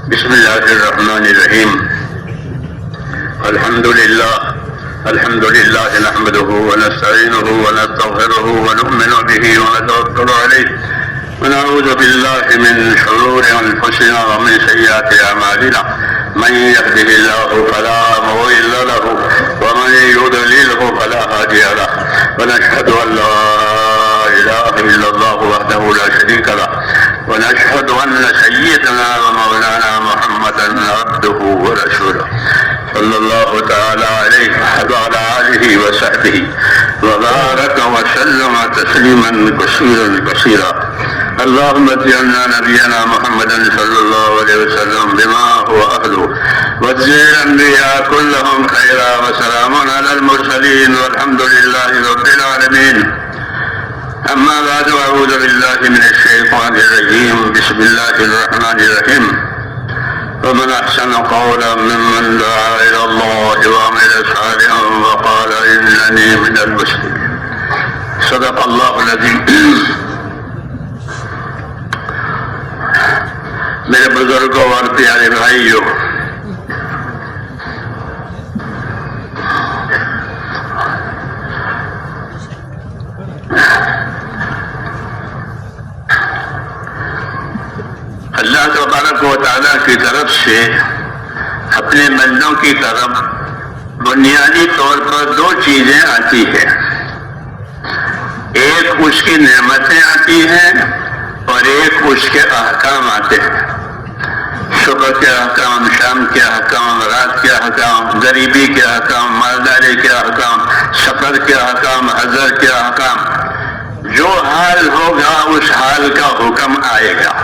بسم الله الرحمن الرحيم. الحمد لله نحمده ونستعينه ونستغفره ونؤمن به ونتوكل عليه ونعوذ بالله من شرور أنفسنا ومن سيئات أعمالنا. من يهده الله فلا مضل له ومن يضلله فلا هادي له. ونشهد أن لا إله إلا الله وحده لا شريك له ونشهد أن سيدنا ومولانا محمدا عبده ورسوله صلى الله تعالى عليه وعلى آله وصحبه وبارك وسلم تسليما كثيرا. اللهم اجعلنا نبينا محمدا صلى الله عليه وسلم بما هو أهله واجزل الأنبياء كلهم خيرا وسلام على المرسلين والحمد لله رب العالمين. أما بعد أعوذ بالله من الشيطان الرجيم. بسم الله الرحمن الرحيم. ومن أحسن قولا ممن دعا إلى الله وعمل صالحا وقال إنني من المسلمين. صدق الله العظيم. میرے بزرگوں اور پیارے بھائیوں، اللہ تبارک و تعالیٰ کی طرف سے اپنے بندوں کی طرف بنیادی طور پر دو چیزیں آتی ہیں. ایک اس کی نعمتیں آتی ہیں اور ایک اس کے احکام آتے ہیں. صبح کے احکام، شام کے احکام، رات کے احکام، غریبی کے احکام، مالداری کے احکام، سفر کے احکام، حضر کے احکام. جو حال ہوگا اس حال کا حکم آئے گا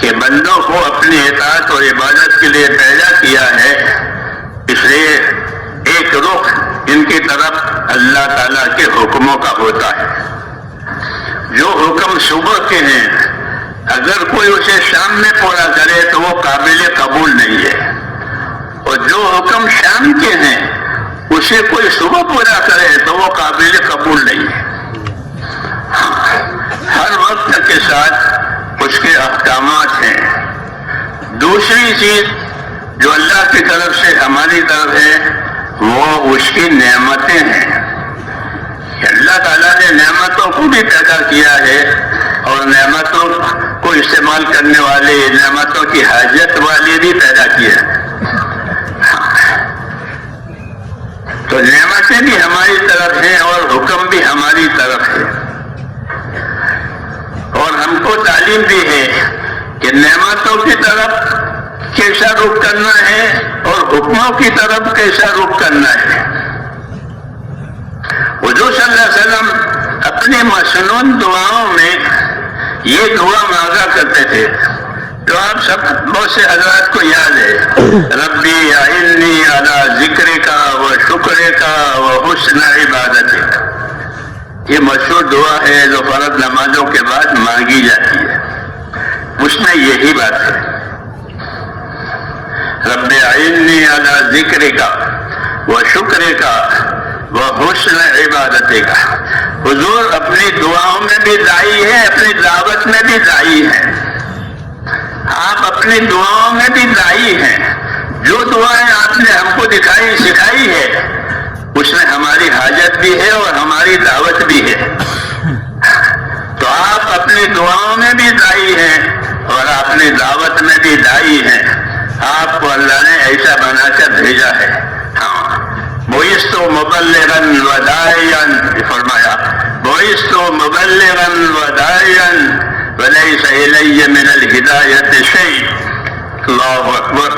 کہ بندوں کو اپنی اطاعت اور عبادت کے لیے پیدا کیا ہے، اس لیے ایک رخ ان کی طرف اللہ تعالیٰ کے حکموں کا ہوتا ہے. جو حکم صبح کے ہیں اگر کوئی اسے شام میں پورا کرے تو وہ قابل قبول نہیں ہے، اور جو حکم شام کے ہیں اسے کوئی صبح پورا کرے تو وہ قابل قبول نہیں ہے. ہر وقت کے ساتھ اس کے احکامات ہیں. دوسری چیز جو اللہ کی طرف سے ہماری طرف ہے وہ اس کی نعمتیں ہیں. اللہ تعالیٰ نے نعمتوں کو بھی پیدا کیا ہے اور نعمتوں کو استعمال کرنے والے، نعمتوں کی حاجت والے بھی پیدا کیا ہے. تو نعمتیں بھی ہماری طرف ہیں اور حکم بھی ہماری طرف ہے، اور ہم کو تعلیم بھی ہے کہ نعمتوں کی طرف کیسا رخ کرنا ہے اور حکموں کی طرف کیسا رخ کرنا ہے. حضور صلی اللہ علیہ وسلم اپنی مسنون دعاؤں میں یہ دعا مانگا کرتے تھے جو آپ سب بہت سے حضرات کو یاد ہے. ربی اعنی علی ذکرک و شکرک و حسن عبادتک. یہ مشہور دعا ہے جو فرض نمازوں کے بعد مانگی جاتی ہے. اس میں یہی بات ہے، رب اعنی علی ذکرک و شکرک و حسن عبادتک. حضور اپنی دعاؤں میں بھی داعی ہے، اپنی دعوت میں بھی داعی ہے. آپ اپنی دعاؤں میں بھی داعی ہیں. جو دعائیں آپ نے ہم کو دکھائی سکھائی ہے اس میں ہماری حاجت بھی ہے اور ہماری دعوت بھی ہے. تو آپ اپنی دعاؤں میں بھی داعی ہیں اور اپنی دعوت میں بھی داعی ہیں. آپ کو اللہ نے ایسا بنا کر بھیجا ہے. بعثت مبلغا وداعیا، فرمایا بعثت مبلغا وداعیا وليس إلي من الهداية شيء. اللہ اکبر.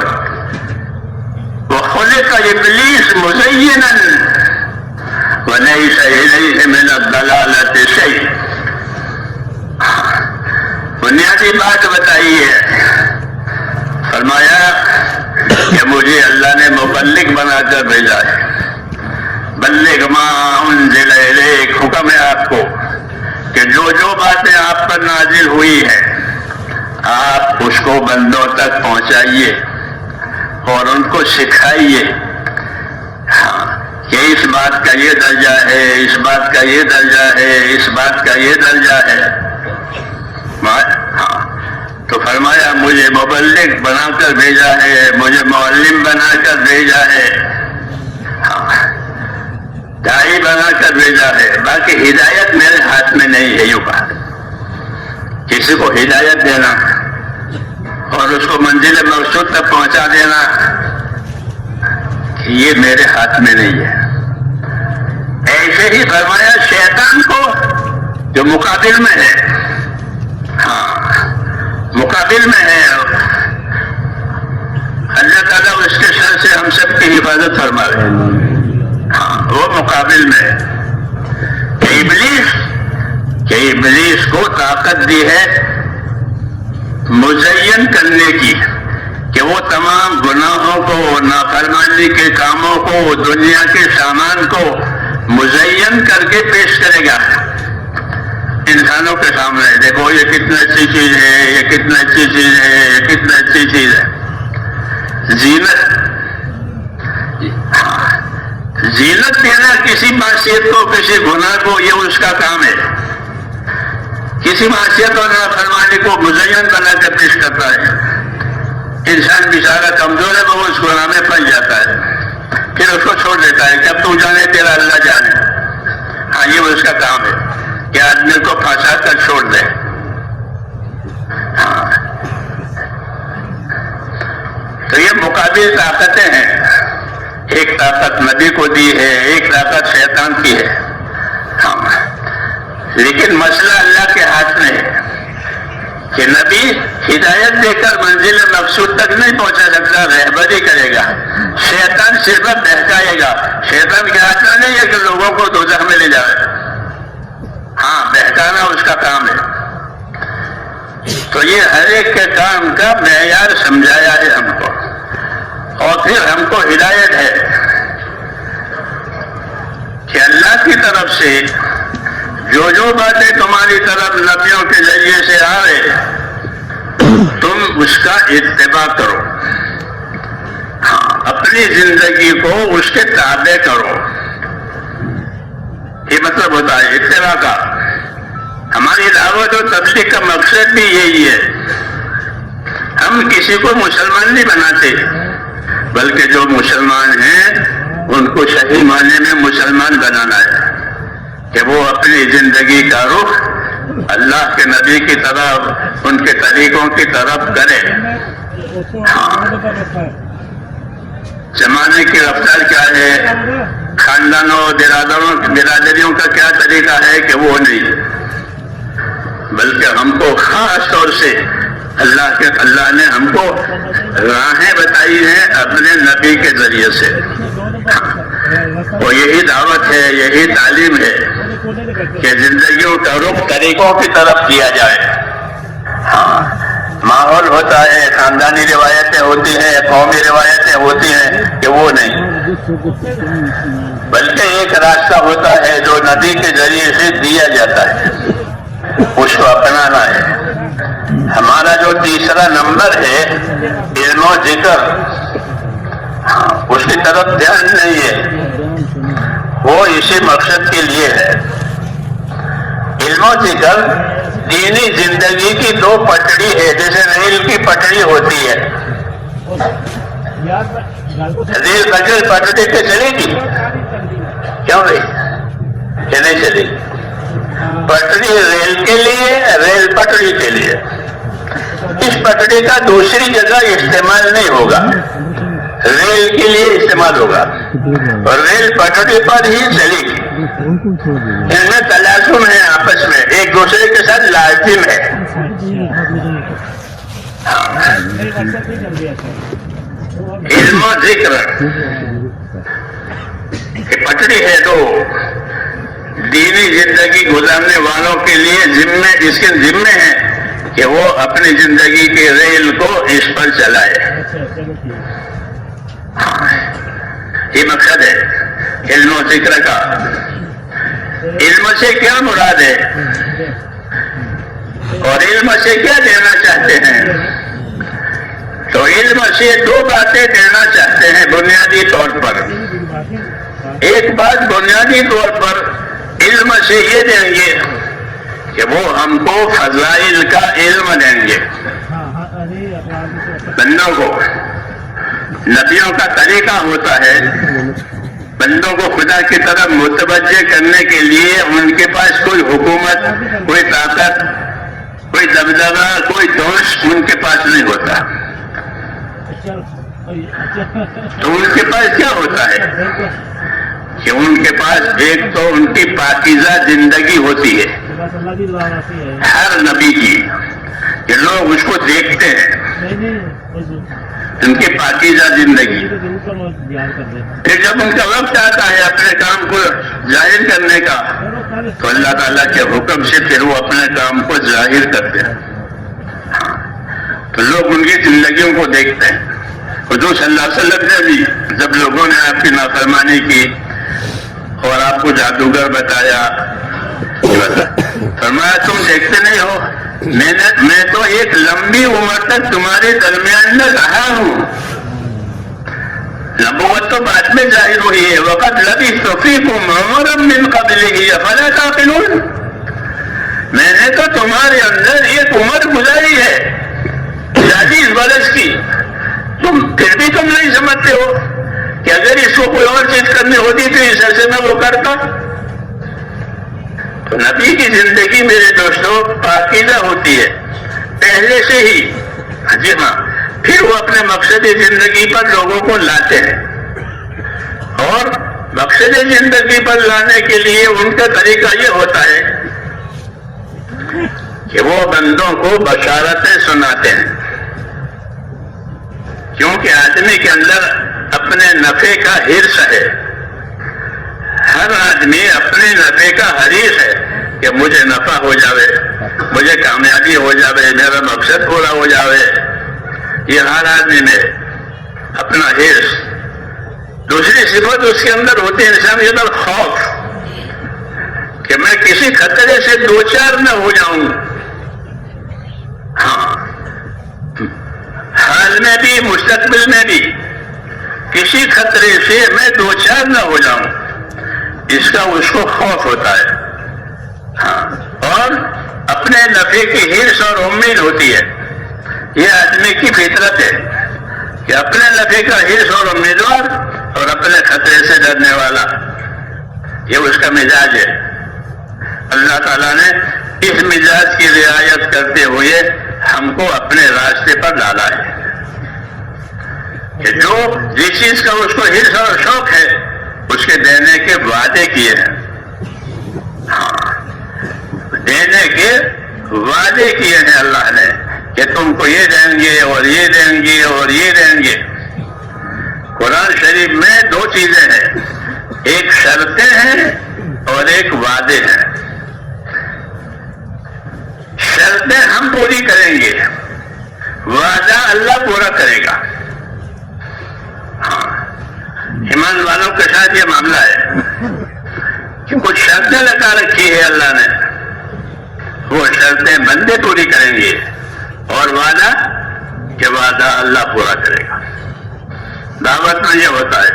وخلق إبليس مزينا وليس إليه من الضلالة شيء. بنیادی بات بتائی ہے. فرمایا کہ مجھے اللہ نے مبلغ بنا کر بھیجا ہے. بلغ ما انزل الیک، حکم ہے آپ کو کہ جو جو باتیں آپ پر نازل ہوئی ہیں آپ اس کو بندوں تک پہنچائیے اور ان کو سکھائیے. کہ اس بات کا یہ درجہ ہے، اس بات کا یہ درجہ ہے، اس بات کا یہ درجہ ہے. ہاں مبلغ بنا کر بھیجا ہے، مجھے معلم بنا کر بھیجا ہے، داعی بنا کر بھیجا ہے، باقی ہدایت میرے ہاتھ میں نہیں ہے۔ یوں کہا کسی کو ہدایت دینا اور اس کو منزل مقصود تک پہنچا دینا یہ میرے ہاتھ میں نہیں ہے۔ ایسے ہی فرمایا شیطان کو جو مقابل میں ہے، مقابل میں ہے، اللہ تعالیٰ اس کے شر سے ہم سب کی حفاظت فرمائے۔ وہ مقابل میں ہے کہ ابلیس کو طاقت دی ہے مزین کرنے کی، کہ وہ تمام گناہوں کو، نافرمانی کے کاموں کو، دنیا کے سامان کو مزین کر کے پیش کرے گا انسانوں کے سامنے۔ دیکھو یہ کتنا اچھی چیز ہے، یہ کتنا اچھی چیز ہے، یہ کتنا اچھی چیز ہے۔ زینت دینا کسی معصیت کو، کسی گناہ کو، یہ اس کا کام ہے۔ کسی معصیت اور نافرمانی کو مزین بنا کر پیش کرتا ہے۔ انسان بیچارہ کمزور ہے، وہ اس گناہ میں پھنس جاتا ہے، پھر اس کو چھوڑ دیتا ہے کہ اب تو جانے تیرا اللہ جانے۔ یہ اس کا کام ہے کہ آدمی کو پھنسا کر چھوڑ دے۔ تو یہ مقابل طاقتیں ہیں، ایک طاقت نبی کو دی ہے، ایک طاقت شیطان کی ہے۔ لیکن مسئلہ اللہ کے ہاتھ میں ہے کہ نبی ہدایت دے کر منزل مقصود تک نہیں پہنچا سکتا، رہبری کرے گا۔ شیطان صرف بہکائے گا۔ شیطان کے ہاتھ میں نہیں ہے کہ لوگوں کو دوزخ میں لے جائے، بہکانا اس کا کام ہے۔ تو یہ ہر ایک کے کام کا معیار سمجھایا ہے ہم کو، اور پھر ہم کو ہدایت ہے کہ اللہ کی طرف سے جو باتیں تمہاری طرف نبیوں کے ذریعے سے آ رہے تم اس کا اتباع کرو، اپنی زندگی کو اس کے تابع کرو۔ یہ مطلب ہوتا ہے اتباع کا۔ ہماری دعوت اور تبلیغ کا مقصد بھی یہی ہے۔ ہم کسی کو مسلمان نہیں بناتے، بلکہ جو مسلمان ہیں ان کو صحیح معنی میں مسلمان بنانا ہے کہ وہ اپنی زندگی کا رخ اللہ کے نبی کی طرف، ان کے طریقوں کی طرف کرے۔ زمانے کی رفتار کیا ہے، خاندانوں برادریوں کا کیا طریقہ ہے کہ وہ نہیں، بلکہ ہم کو خاص طور سے اللہ نے ہم کو راہیں بتائی ہیں اپنے نبی کے ذریعے سے، اور یہی دعوت ہے، یہی تعلیم ہے کہ زندگیوں کا رخ طریقوں کی طرف کیا جائے۔ ماحول ہوتا ہے، خاندانی روایتیں ہوتی ہیں، قومی روایتیں ہوتی ہیں کہ وہ نہیں، بلکہ ایک راستہ ہوتا ہے جو نبی کے ذریعے سے دیا جاتا ہے، اس کو اپنانا ہے۔ ہمارا جو تیسرا نمبر ہے علم و ذکر، اس کی طرف دھیان نہیں ہے، وہ اسی مقصد کے لیے ہے۔ علم و ذکر دینی زندگی کی دو پٹڑی ہے، جیسے ریل کی پٹڑی ہوتی ہے۔ ریل بغیر پٹڑی پہ چلے گی؟ کیوں بھائی کہ نہیں چلے گی؟ پٹڑی ریل کے لیے، ریل پٹڑی کے لیے۔ اس پٹڑی کا دوسری جگہ استعمال نہیں ہوگا، ریل کے لیے استعمال ہوگا، اور ریل پٹڑی پر ہی چلے گی۔ ان میں تلازم ہے، آپس میں ایک دوسرے کے ساتھ لازم ہے۔ علم و ذکر پٹڑی ہے تو دینی زندگی گزارنے والوں کے لیے اس کے ذمے ہے کہ وہ اپنی زندگی کی ریل کو اس پر چلائے۔ یہ مقصد ہے علم و ذکر کا۔ علم سے کیا مراد ہے اور علم سے کیا دینا چاہتے ہیں؟ تو علم سے دو باتیں دینا چاہتے ہیں بنیادی طور پر۔ ایک بات بنیادی طور پر علم سے یہ دیں گے کہ وہ ہم کو فضائل کا علم دیں گے، بندوں کو نبیوں کا طریقہ ہوتا ہے بندوں کو خدا کی طرف متوجہ کرنے کے لیے ان کے پاس کوئی حکومت، کوئی طاقت، کوئی دبدبہ، کوئی دوش ان کے پاس نہیں ہوتا. تو ان کے پاس کیا ہوتا ہے کہ ان کے پاس ایک تو ان کی پاکیزہ زندگی ہوتی ہے ہر نبی کی، کہ لوگ اس کو دیکھتے ہیں، ان کی پاکیزہ زندگی. پھر جب ان کا وقت آتا ہے اپنے کام کو ظاہر کرنے کا تو اللہ تعالیٰ کے حکم سے پھر وہ اپنے کام کو ظاہر کرتے ہیں. تو لوگ ان کی زندگیوں کو دیکھتے ہیں. حضور صلی اللہ علیہ وسلم نے بھی جب لوگوں نے آپ کی نافرمانی کی اور آپ کو جادوگر بتایا، فرمایا تم دیکھتے نہیں ہو، میں تو ایک لمبی عمر تک تمہارے درمیان میں رہا ہوں. نبوت تو بعد میں ظاہر ہوئی ہے. وقت لبثت فیکم عمرا من قبلہ افلا تعقلون. میں نے تو تمہارے اندر ایک عمر گزاری ہے 40 برس کی، تم پھر بھی تم نہیں سمجھتے ہو کہ اگر اس کو کوئی اور چیز کرنی ہوتی تو اس عرصے میں وہ کرتا. تو نبی کی زندگی میرے دوستوں پاکیزہ ہوتی ہے پہلے سے ہی. جی ہاں، پھر وہ اپنے مقصد زندگی پر لوگوں کو لاتے ہیں، اور مقصد زندگی پر لانے کے لیے ان کا طریقہ یہ ہوتا ہے کہ وہ بندوں کو بشارتیں سناتے ہیں. کیونکہ آدمی کے اندر اپنے نفع کا حرص ہے. ہر آدمی اپنے نفع کا حریص ہے کہ مجھے نفع ہو جاوے، مجھے کامیابی ہو جاوے، میرا مقصد پورا ہو جاوے. یہ ہر آدمی میں اپنا حرص. دوسری صفت اس کے اندر ہوتی ہے انسان کے اندر خوف، کہ میں کسی خطرے سے دوچار نہ ہو جاؤں. ہاں، حال میں بھی مستقبل میں بھی کسی خطرے سے میں دوچار نہ ہو جاؤں، اس کا اس کو خوف ہوتا ہے. ہاں، اور اپنے نفع کی حرص اور امید ہوتی ہے. یہ آدمی کی فطرت ہے کہ اپنے نفع کا حرص اور امیدوار اور اپنے خطرے سے ڈرنے والا، یہ اس کا مزاج ہے. اللہ تعالیٰ نے اس مزاج کی رعایت کرتے ہوئے ہم کو اپنے راستے پر ڈالا ہے کہ جو جس چیز کا اس کو حرص اور شوق ہے اس کے دینے کے وعدے کیے ہیں. ہاں، دینے کے وعدے کیے ہیں اللہ نے کہ تم کو یہ دیں گے اور یہ دیں گے اور یہ دیں گے. قرآن شریف میں 2 چیزیں ہیں، ایک شرطیں ہیں اور ایک وعدے ہیں. شرطیں ہم پوری کریں گے، وعدہ اللہ پورا کرے گا. ہاں، ایمان والوں کے ساتھ یہ معاملہ ہے کہ کچھ شرطیں لگا رکھی ہے اللہ نے، وہ شرطیں بندے پوری کریں گے، اور وعدہ کہ وعدہ اللہ پورا کرے گا. دعوت میں یہ ہوتا ہے.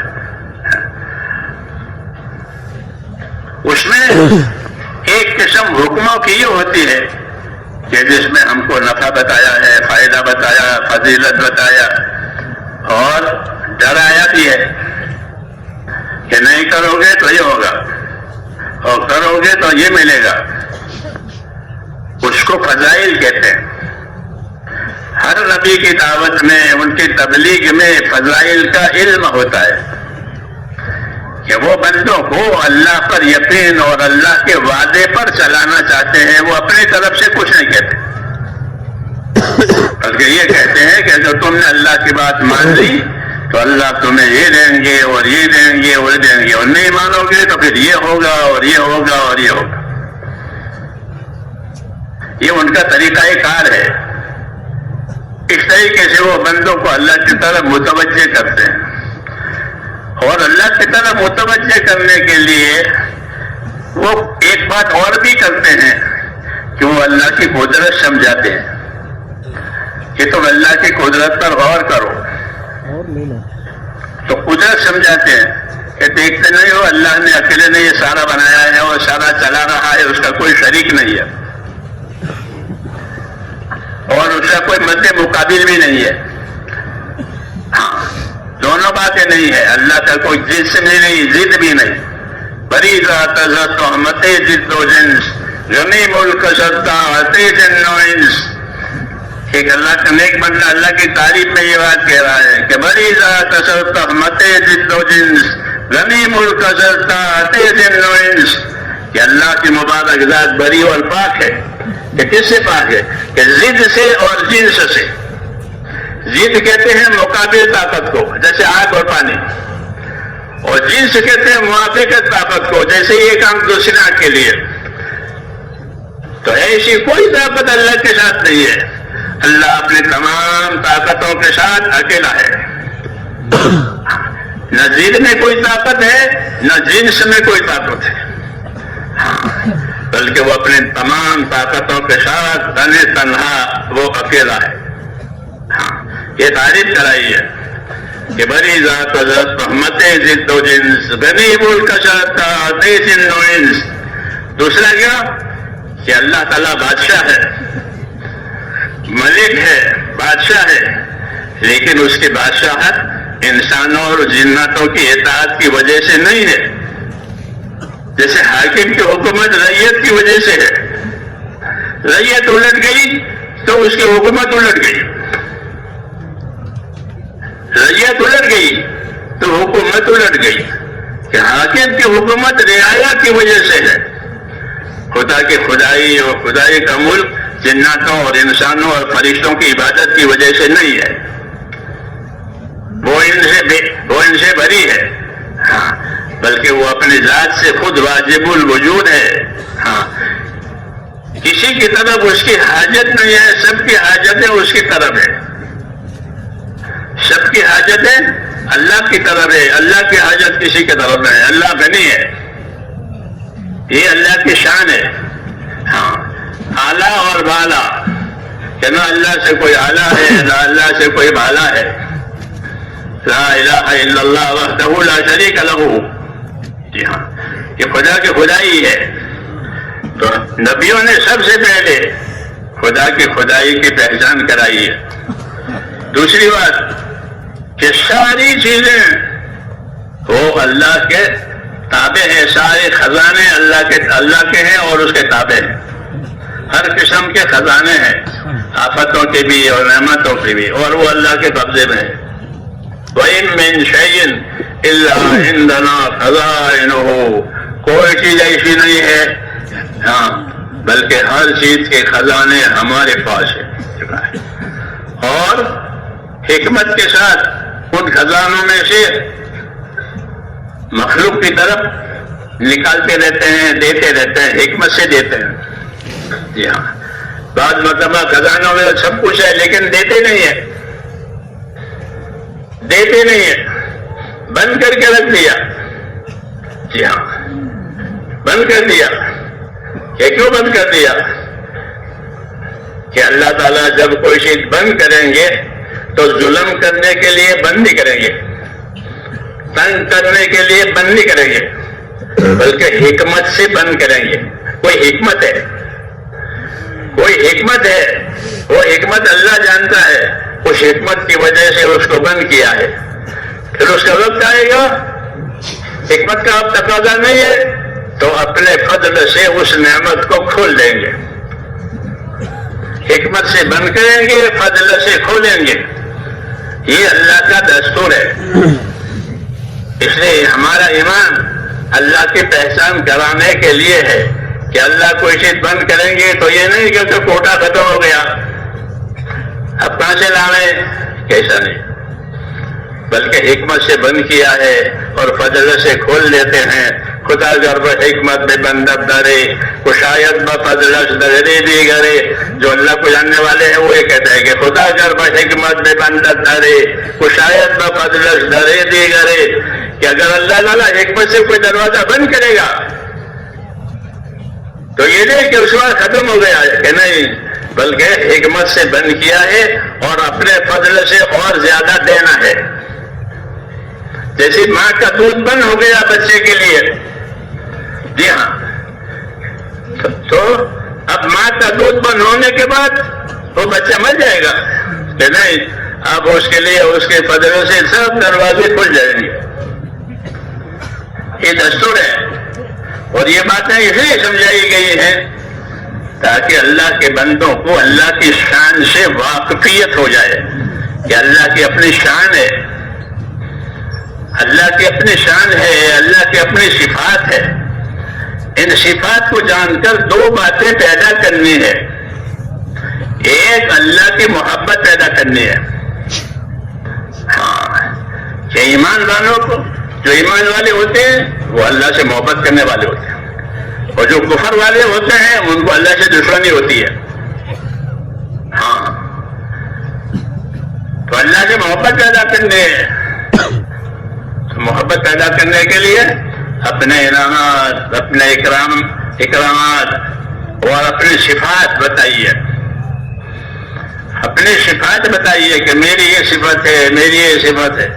اس میں ایک قسم حکموں کی یہ ہوتی ہے کہ جس میں ہم کو نفع بتایا ہے، فائدہ بتایا، فضیلت بتایا، اور ڈرایا بھی ہے کہ نہیں کرو گے تو یہ ہوگا اور کرو گے تو یہ ملے گا. اس کو فضائل کہتے ہیں. ہر نبی کی دعوت میں، ان کی تبلیغ میں فضائل کا علم ہوتا ہے کہ وہ بندوں کو اللہ پر یقین اور اللہ کے وعدے پر چلانا چاہتے ہیں. وہ اپنی طرف سے کچھ نہیں کہتے، بلکہ یہ کہتے ہیں کہ اگر تم نے اللہ کی بات مان لی تو اللہ تمہیں یہ دیں گے اور یہ دیں گے اور یہ دیں گے، اور نہیں مانو گے تو پھر یہ ہوگا اور یہ ہوگا اور یہ ہوگا. یہ ان کا طریقہ کار ہے. اس طریقے سے وہ بندوں کو اللہ کی طرف متوجہ کرتے ہیں، اور اللہ کی طرف متوجہ کرنے کے لیے وہ ایک بات اور بھی کرتے ہیں کہ وہ اللہ کی قدرت سمجھاتے ہیں کہ تم اللہ کی قدرت پر غور کرو. تو قدرت سمجھاتے ہیں کہ دیکھتے نہیں ہو اللہ نے اکیلے نے یہ سارا بنایا ہے اور سارا چلا رہا ہے، اس کا کوئی شریک نہیں ہے، اور اسے کا کوئی مد مقابل بھی نہیں ہے. ہاں دونوں باتیں نہیں ہے. اللہ کا کوئی جسم بھی نہیں، ضد بھی نہیں. بری ذات تہمت ضد و جنس غنی ملک سرتا عطی جن و انس. ایک اللہ کا نیک بندہ اللہ کی تعریف میں یہ بات کہہ رہا ہے کہ بری ذات تہمت ضد و جنس غنی ملک سرتا عطی جن و انس، کہ اللہ کی مبارک ذات بری اور پاک ہے. کہ کس سے پاک ہے؟ کہ ضد سے اور جنس سے. ضد کہتے ہیں مقابل طاقت کو، جیسے آگ اور پانی، اور جنس کہتے ہیں موافقت طاقت کو، جیسے یہ کام دوسرے کے لیے. تو ایسی کوئی طاقت اللہ کے ساتھ نہیں ہے. اللہ اپنے تمام طاقتوں کے ساتھ اکیلا ہے. نہ ضد میں کوئی طاقت ہے، نہ جنس میں کوئی طاقت ہے، بلکہ وہ اپنے تمام طاقتوں کے ساتھ تنے تنہا وہ اکیلا ہے. یہ تعریف کرائی ہے کہ بری ذات رحمت ضد و جنس غنی ملک سرتا عطی جن و انس. دوسرا کیا کہ اللہ تعالیٰ بادشاہ ہے، ملک ہے، بادشاہ ہے، لیکن اس کی بادشاہت انسانوں اور جناتوں کی اطاعت کی وجہ سے نہیں ہے. جیسے حاکم کی حکومت رعیت کی وجہ سے ہے. رعیت الٹ گئی تو اس کی حکومت الٹ گئی، رعیت الٹ گئی تو حکومت الٹ گئی. کہ حاکم کی حکومت رعایا کی وجہ سے ہے. خدا کی خدائی اور خدائی کا ملک جناتوں اور انسانوں اور فرشتوں کی عبادت کی وجہ سے نہیں ہے. وہ ان سے بری ہے، ہاں، بلکہ وہ اپنی ذات سے خود واجب الوجود ہے. ہاں، کسی کی طرف اس کی حاجت نہیں ہے، سب کی حاجتیں اس کی طرف ہے. سب کی حاجتیں اللہ کی طرف ہے، اللہ کی حاجت کسی کی طرف ہے. اللہ غنی ہے، یہ اللہ کی شان ہے. ہاں، اعلیٰ اور بالا، کہ نہ اللہ سے کوئی اعلیٰ ہے نہ اللہ سے کوئی بالا ہے. لا الہ الا اللہ وحدہ لا شریک لہ. جی ہاں، یہ خدا کی خدائی ہے. تو نبیوں نے سب سے پہلے خدا کی خدائی کی پہچان کرائی ہے. دوسری بات کہ ساری چیزیں وہ اللہ کے تابع ہیں. سارے خزانے اللہ کے ہیں اور اس کے تابع ہیں. ہر قسم کے خزانے ہیں، آفتوں کے بھی اور نعمتوں کے بھی، اور وہ اللہ کے قبضے میں ہیں. وَإِن مِّن شَيْءٍ إِلَّا عِندَنَا خَزَائِنُهُ. کوئی چیز ایسی نہیں ہے، ہاں، بلکہ ہر چیز کے خزانے ہمارے پاس ہے. اور حکمت کے ساتھ ان خزانوں میں سے مخلوق کی طرف نکالتے رہتے ہیں، دیتے رہتے ہیں، حکمت سے دیتے ہیں. جی ہاں، بعض مرتبہ خزانوں میں سب کچھ ہے لیکن دیتے نہیں ہے، دیتے نہیں ہے، بند کر کے رکھ دیا. جی ہاں، بند کر دیا. کہ کیوں بند کر دیا؟ کہ اللہ تعالیٰ جب کوئی چیز بند کریں گے تو ظلم کرنے کے لیے بند نہیں کریں گے، تنگ کرنے کے لیے بند نہیں کریں گے، بلکہ حکمت سے بند کریں گے. کوئی حکمت ہے، کوئی حکمت ہے، وہ حکمت اللہ جانتا ہے. اس حکمت کی وجہ سے اس کو بند کیا ہے. پھر اس کا وقت آئے گا، حکمت کا اب تقاضا نہیں ہے تو اپنے فضل سے اس نعمت کو کھول دیں گے. حکمت سے بند کریں گے، فضل سے کھولیں گے. یہ اللہ کا دستور ہے. اس لیے ہمارا ایمان اللہ کی پہچان کرانے کے لیے ہے کہ اللہ کوئی چیز بند کریں گے تو یہ نہیں کہ تو کوٹا ختم ہو گیا، اب کہاں سے لاویں، کیسا نہیں، بلکہ حکمت سے بند کیا ہے اور فضل سے کھول دیتے ہیں. خدا گر حکمت میں بندب درے کشایت بفضلش درے دی گرے. جو اللہ کو جاننے والے ہیں وہ یہ کہتے ہیں کہ خدا گر حکمت میں بندب درے کشایت بفضلش درے دی گرے. کہ اگر اللہ تعالیٰ حکمت سے کوئی دروازہ بند کرے گا تو یہ نہیں کہ اس وقت ختم ہو گیا ہے، کہ نہیں، بلکہ حکمت سے بند کیا ہے اور اپنے فضل سے اور زیادہ دینا ہے. جیسے ماں کا دودھ بند ہو گیا بچے کے لیے، جی ہاں، تو اب ماں کا دودھ بند ہونے کے بعد وہ بچہ مر جائے گا کہ نہیں، اب اس کے لیے اس کے فضلوں سے سب دروازے کھل جائیں گے. یہ دستور ہے، اور یہ باتیں اس لیے سمجھائی گئی ہیں تاکہ اللہ کے بندوں کو اللہ کی شان سے واقفیت ہو جائے کہ اللہ کی اپنی شان ہے، اللہ کی اپنی شان ہے، اللہ کی اپنی صفات ہے. ان صفات کو جان کر دو باتیں پیدا کرنی ہے. ایک اللہ کی محبت پیدا کرنی ہے. ہاں، کہ ایمان والوں کو، جو ایمان والے ہوتے ہیں وہ اللہ سے محبت کرنے والے ہوتے ہیں، اور جو کفر والے ہوتے ہیں ان کو اللہ سے دشمنی ہوتی ہے. ہاں، تو اللہ سے محبت پیدا کرنی ہے. محبت پیدا کرنے کے لیے اپنے انعامات، اپنے اکرامات اور اپنی صفات بتائیے. اپنی صفات بتائیے کہ میری یہ صفت ہے، میری یہ صفت ہے.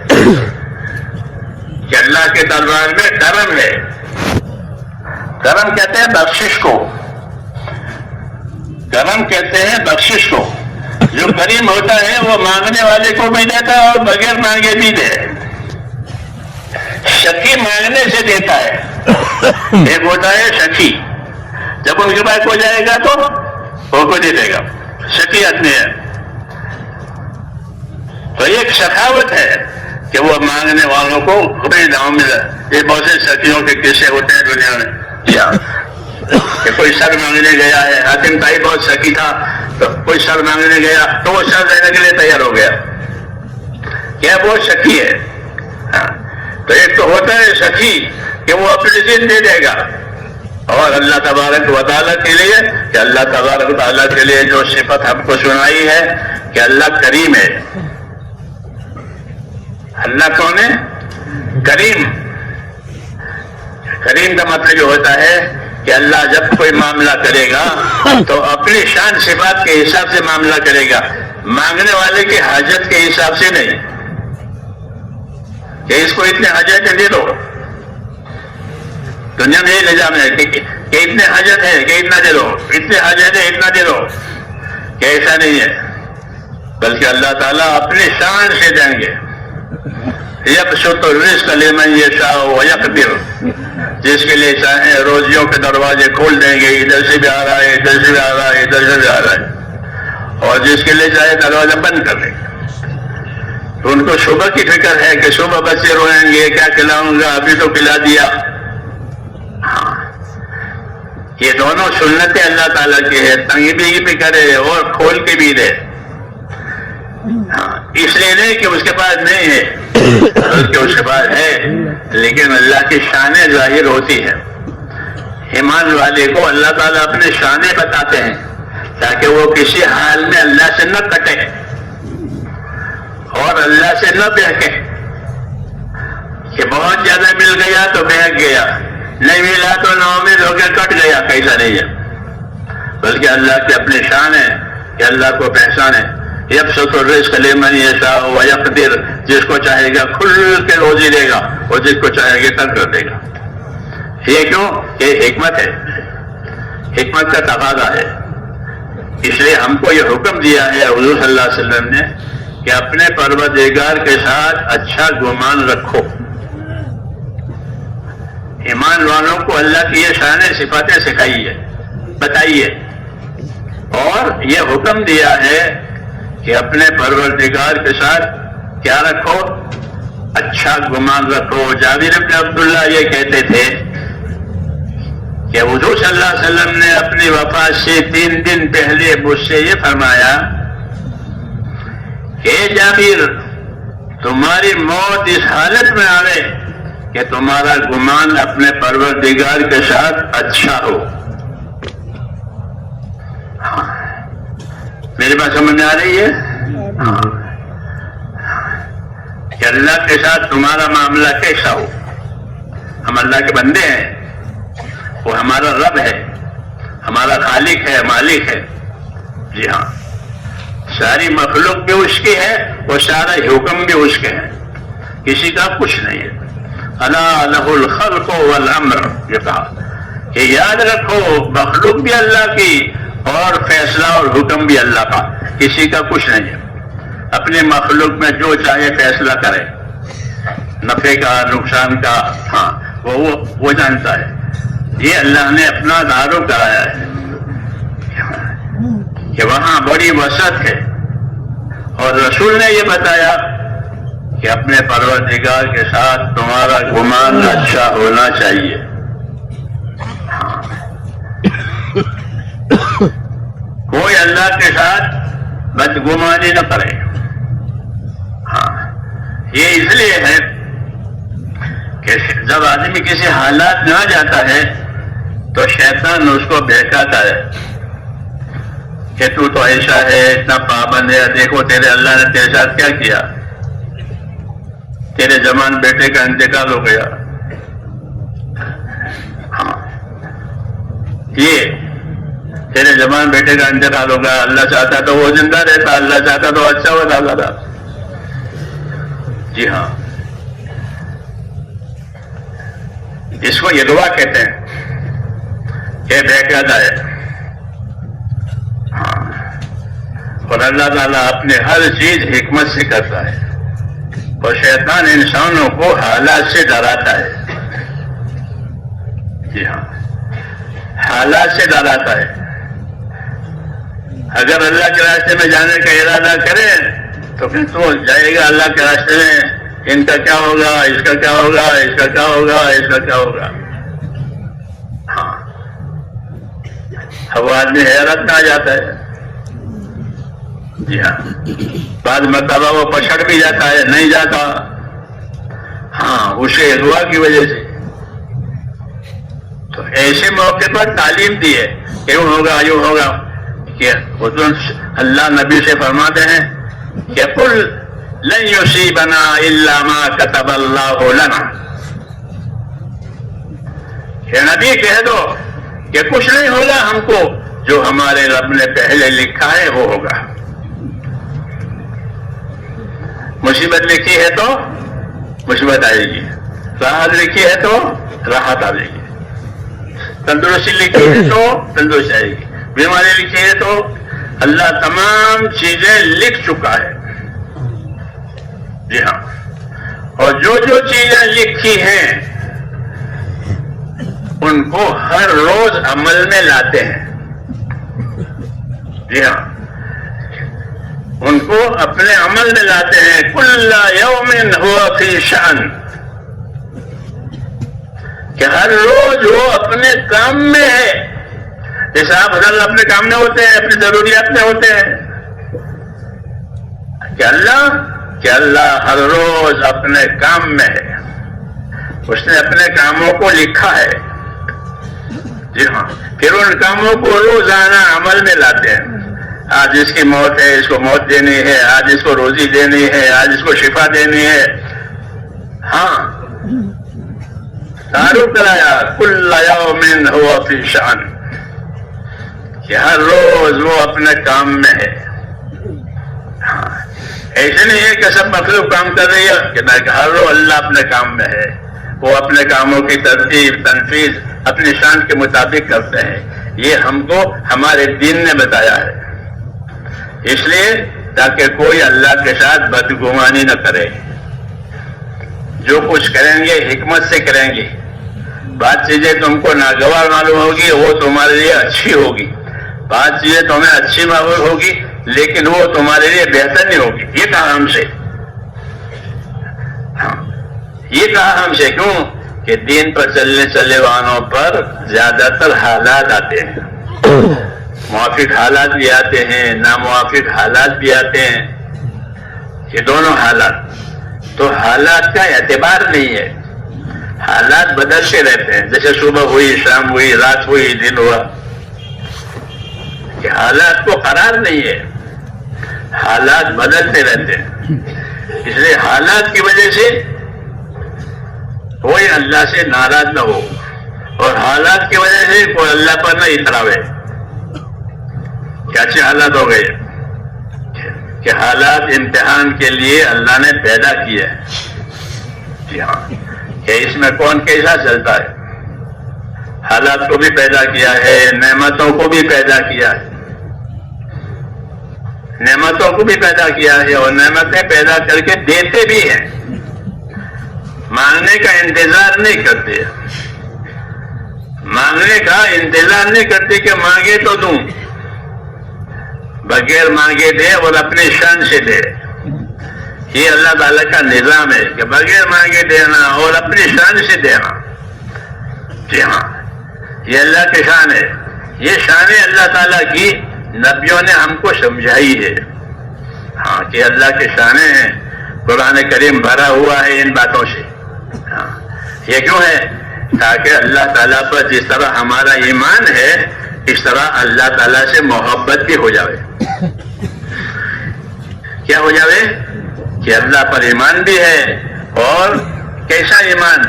کہ اللہ کے دربار میں کرم ہے. کرم کہتے ہیں بخشش کو، کرم کہتے ہیں بخشش کو. جو کریم ہوتا ہے وہ مانگنے والے کو بھی دیتا ہے اور بغیر مانگے بھی دے. شکی مانگنے سے دیتا ہے. ایک ہوتا ہے شکی، جب ان کے پاس ہو جائے گا تو وہ کو دے دے گا. شکی آدمی ہے. تو ایک سخاوت ہے کہ وہ مانگنے والوں کو خبر داؤں میں. یہ بہت سے شکیوں کے قصے ہوتے ہیں دنیا میں. کہ کوئی سر مانگنے گیا ہے، حاتم بھائی بہت شکی تھا، تو کوئی سر مانگنے گیا تو وہ سر دینے کے لیے تیار ہو گیا. کیا بہت شکی ہے. تو ایک تو ہوتا ہے شکی کہ وہ اپنی ضد دے دے گا. اور اللہ تبارک و تعالیٰ کے لیے، کہ اللہ تبارک و تعالیٰ کے لیے جو صفت ہم کو سنائی ہے کہ اللہ کریم ہے. اللہ کون ہے؟ کریم. کریم کا مطلب یہ ہوتا ہے کہ اللہ جب کوئی معاملہ کرے گا تو اپنی شان صفات کے حساب سے معاملہ کرے گا، مانگنے والے کی حاجت کے حساب سے نہیں کہ اس کو اتنے حاجت دے دو. دنیا میں یہ نظام ہے کہ اتنے حاجت ہے کہ اتنا دے دو، اتنے حاجت ہے اتنا دے دو. کہ ایسا نہیں ہے، بلکہ اللہ تعالیٰ اپنی شان سے دیں گے. یبسط الرزق لمن یشاء ویقدر. جس کے لیے چاہیں روزیوں کے دروازے کھول دیں گے، ادھر سے بھی آ رہا ہے، ادھر سے بھی آ رہا ہے، ادھر سے بھی آ رہا ہے. اور جس کے لیے چاہے دروازہ بند کر دیں گے. تو ان کو صبح کی فکر ہے کہ صبح بچے روئیں گے، کیا کھلاؤں گا، ابھی تو کھلا دیا. ہاں، یہ دونوں سنتیں اللہ تعالیٰ کی ہے. تنگی بھی کرے اور کھول کے بھی دے. ہاں، اس لیے نہیں کہ اس کے پاس نہیں ہے، بلکہ اس کے پاس ہے، لیکن اللہ کی شانیں ظاہر ہوتی ہے. ایمان والے کو اللہ تعالیٰ اپنے شانیں بتاتے ہیں تاکہ وہ کسی حال میں اللہ سے نہ کٹے اور اللہ سے نہ بہکے. کہ بہت زیادہ مل گیا تو بہک گیا، نہیں ملا تو ناامید ہو کے کٹ گیا. کیسا نہیں ہے، بلکہ اللہ کی اپنی شان ہے کہ اللہ کو پہچانے. یبسط الرزق لمن یشاء ویقدر. جس کو چاہے گا کھل کے روزی دے گا اور جس کو چاہے گا تنگ کر دے گا. یہ کیوں؟ یہ حکمت ہے، حکمت کا تقاضا ہے. اس لیے ہم کو یہ حکم دیا ہے حضور صلی اللہ علیہ وسلم نے کہ اپنے پروردگار کے ساتھ اچھا گمان رکھو. ایمان والوں کو اللہ کی یہ شان صفاتیں سکھائیے، بتائیے. اور یہ حکم دیا ہے کہ اپنے پروردگار کے ساتھ کیا رکھو؟ اچھا گمان رکھو. جابر بن عبداللہ یہ کہتے تھے کہ حضور صلی اللہ علیہ وسلم نے اپنی وفات سے 3 دن پہلے مجھ سے یہ فرمایا کہ جابر، تمہاری موت اس حالت میں آئے کہ تمہارا گمان اپنے پروردگار کے ساتھ اچھا ہو. ہاں، میری بات سمجھ میں آ رہی ہے؟ ہاں، کہ اللہ کے ساتھ تمہارا معاملہ کیسا ہو. ہم اللہ کے بندے ہیں، وہ ہمارا رب ہے، ہمارا خالق ہے، مالک ہے. جی ہاں، ساری مخلوق بھی اس کی ہے اور سارا حکم بھی اس کے ہے، کسی کا کچھ نہیں ہے. الا لہ الخلق والامر. یہ کہا کہ یاد رکھو مخلوق بھی اللہ کی اور فیصلہ اور حکم بھی اللہ کا، کسی کا کچھ نہیں ہے۔ اپنے مخلوق میں جو چاہے فیصلہ کرے، نفع کا نقصان کا، ہاں وہ جانتا ہے۔ یہ اللہ نے اپنا تعارف کرایا ہے کہ وہاں بڑی وسعت ہے، اور رسول نے یہ بتایا کہ اپنے پروردگار کے ساتھ تمہارا گمان اچھا ہونا چاہیے۔ کوئی اللہ کے ساتھ بدگمانی نہ کرے۔ ہاں یہ اس لیے ہے کہ جب آدمی کسی حالات میں آ جاتا ہے تو شیطان اس کو بہکاتا ہے کہ تو ایسا ہے، اتنا پابند ہے، دیکھو تیرے اللہ نے تیرے ساتھ کیا کیا، تیرے جوان بیٹے کا انتقال ہو گیا۔ ہاں یہ تیرے جوان بیٹے کا انتقال ہوگا، اللہ چاہتا تو وہ زندہ رہتا، اللہ چاہتا تو اچھا ہوتا تھا۔ جی ہاں، اس کو یدوا کہتے ہیں، یہ بہکاتا ہے۔ ہاں، اور اللہ تعالیٰ اپنے ہر چیز حکمت سے کرتا ہے، اور شیطان انسانوں کو حالات سے ڈراتا ہے۔ جی ہاں، حالات سے ڈراتا ہے۔ اگر اللہ کے راستے میں جانے کا ارادہ کرے تو پھر تو جائے گا اللہ کے راستے میں، ان کا کیا ہوگا، اس کا کیا ہوگا، اس کا کیا ہوگا، اس کا کیا ہوگا۔ ہاں، اب وہ آدمی حیرت میں آ جاتا ہے۔ جی ہاں، بعض مرتبہ وہ پچھڑ بھی جاتا ہے، نہیں جاتا۔ ہاں، اسے دعا کی وجہ سے۔ تو ایسے موقع پر تعلیم دی ہے کہ یوں ہوگا، یوں ہوگا، کہ حضور اللہ نبی سے فرماتے ہیں کہ قل لن یصیبنا الا ما کتب اللہ لنا، کہ نبی کہہ دو کہ کچھ نہیں ہوگا ہم کو، جو ہمارے رب نے پہلے لکھا ہے وہ ہوگا۔ مصیبت لکھی ہے تو مصیبت آئے گی، راحت لکھی ہے تو راحت آئے گی، تندرستی لکھی ہے تو تندرستی آئے گی، بیماری لکھی ہے تو اللہ تمام چیزیں لکھ چکا ہے۔ جی ہاں، اور جو جو چیزیں لکھی ہیں ان کو ہر روز عمل میں لاتے ہیں۔ جی ہاں، ان کو اپنے عمل میں لاتے ہیں۔ کل یوم ہوا فی شأن، کہ ہر روز وہ اپنے کام میں ہے۔ جیسے آپ حضرت اپنے کام میں ہوتے ہیں، اپنی ضروریات میں ہوتے ہیں، کہ اللہ ہر روز اپنے کام میں ہے، اس نے اپنے کاموں کو لکھا ہے۔ جی ہاں، پھر ان کاموں کو روزانہ عمل میں لاتے ہیں۔ آج اس کی موت ہے، اس کو موت دینی ہے، آج اس کو روزی دینی ہے، آج اس کو شفا دینی ہے۔ ہاں، تعارف کرایا کل یوم ہوا فی شأن، کہ ہر روز وہ اپنے کام میں ہے۔ ہاں، ایسے نہیں ہے کہ سب مخلوق کام کر رہی ہے، کہ ہر روز اللہ اپنے کام میں ہے، وہ اپنے کاموں کی ترتیب تنفیذ اپنی شان کے مطابق کرتے ہیں۔ یہ ہم کو ہمارے دین نے بتایا ہے، اس لیے تاکہ کوئی اللہ کے ساتھ بدگمانی نہ کرے۔ جو کچھ کریں گے حکمت سے کریں گے۔ بعض چیزیں تم کو ناگوار معلوم ہوگی، وہ تمہارے لیے اچھی ہوگی، بعض چیزیں تمہیں اچھی معلوم ہوگی لیکن وہ تمہارے لیے بہتر نہیں ہوگی۔ یہ کہا ہم سے، ہاں یہ کہا ہم سے، کیوں کہ دین پر چلنے والوں پر زیادہ تر حالات آتے ہیں، موافق حالات بھی آتے ہیں، ناموافق حالات بھی آتے ہیں، یہ دونوں حالات۔ تو حالات کا اعتبار نہیں ہے، حالات بدلتے رہتے ہیں، جیسے صبح ہوئی، شام ہوئی، رات ہوئی، دن ہوا، کہ حالات کو قرار نہیں ہے، حالات بدلتے رہتے ہیں۔ اس لیے حالات کی وجہ سے کوئی اللہ سے ناراض نہ ہو، اور حالات کی وجہ سے کوئی اللہ پر نہ اتراوے کہ اچھے حالات ہو گئے، کہ حالات امتحان کے لیے اللہ نے پیدا کیا ہے۔ جی ہاں، کہ اس میں کون کیسا چلتا ہے، حالات کو بھی پیدا کیا ہے، نعمتوں کو بھی پیدا کیا ہے۔ نعمتوں کو بھی پیدا کیا ہے اور نعمتیں پیدا کر کے دیتے بھی ہیں. مانگنے کا انتظار نہیں کرتے، مانگنے کا انتظار نہیں کرتے کہ مانگے تو دوں، بغیر مانگے دے اور اپنے شان سے دے. یہ اللہ تعالیٰ کا نظام ہے کہ بغیر مانگے دینا اور اپنی شان سے دینا. جی ہاں، یہ اللہ کی شان ہے. یہ شان اللہ تعالیٰ کی نبیوں نے ہم کو سمجھائی ہے. ہاں کہ اللہ کی شانیں ہیں. قرآن کریم بھرا ہوا ہے ان باتوں سے. ہاں یہ کیوں ہے؟ تاکہ اللہ تعالیٰ پر جس طرح ہمارا ایمان ہے اس طرح اللہ تعالیٰ سے محبت بھی ہو جائے. کیا ہو جائے؟ کہ اللہ پر ایمان بھی ہے. اور کیسا ایمان؟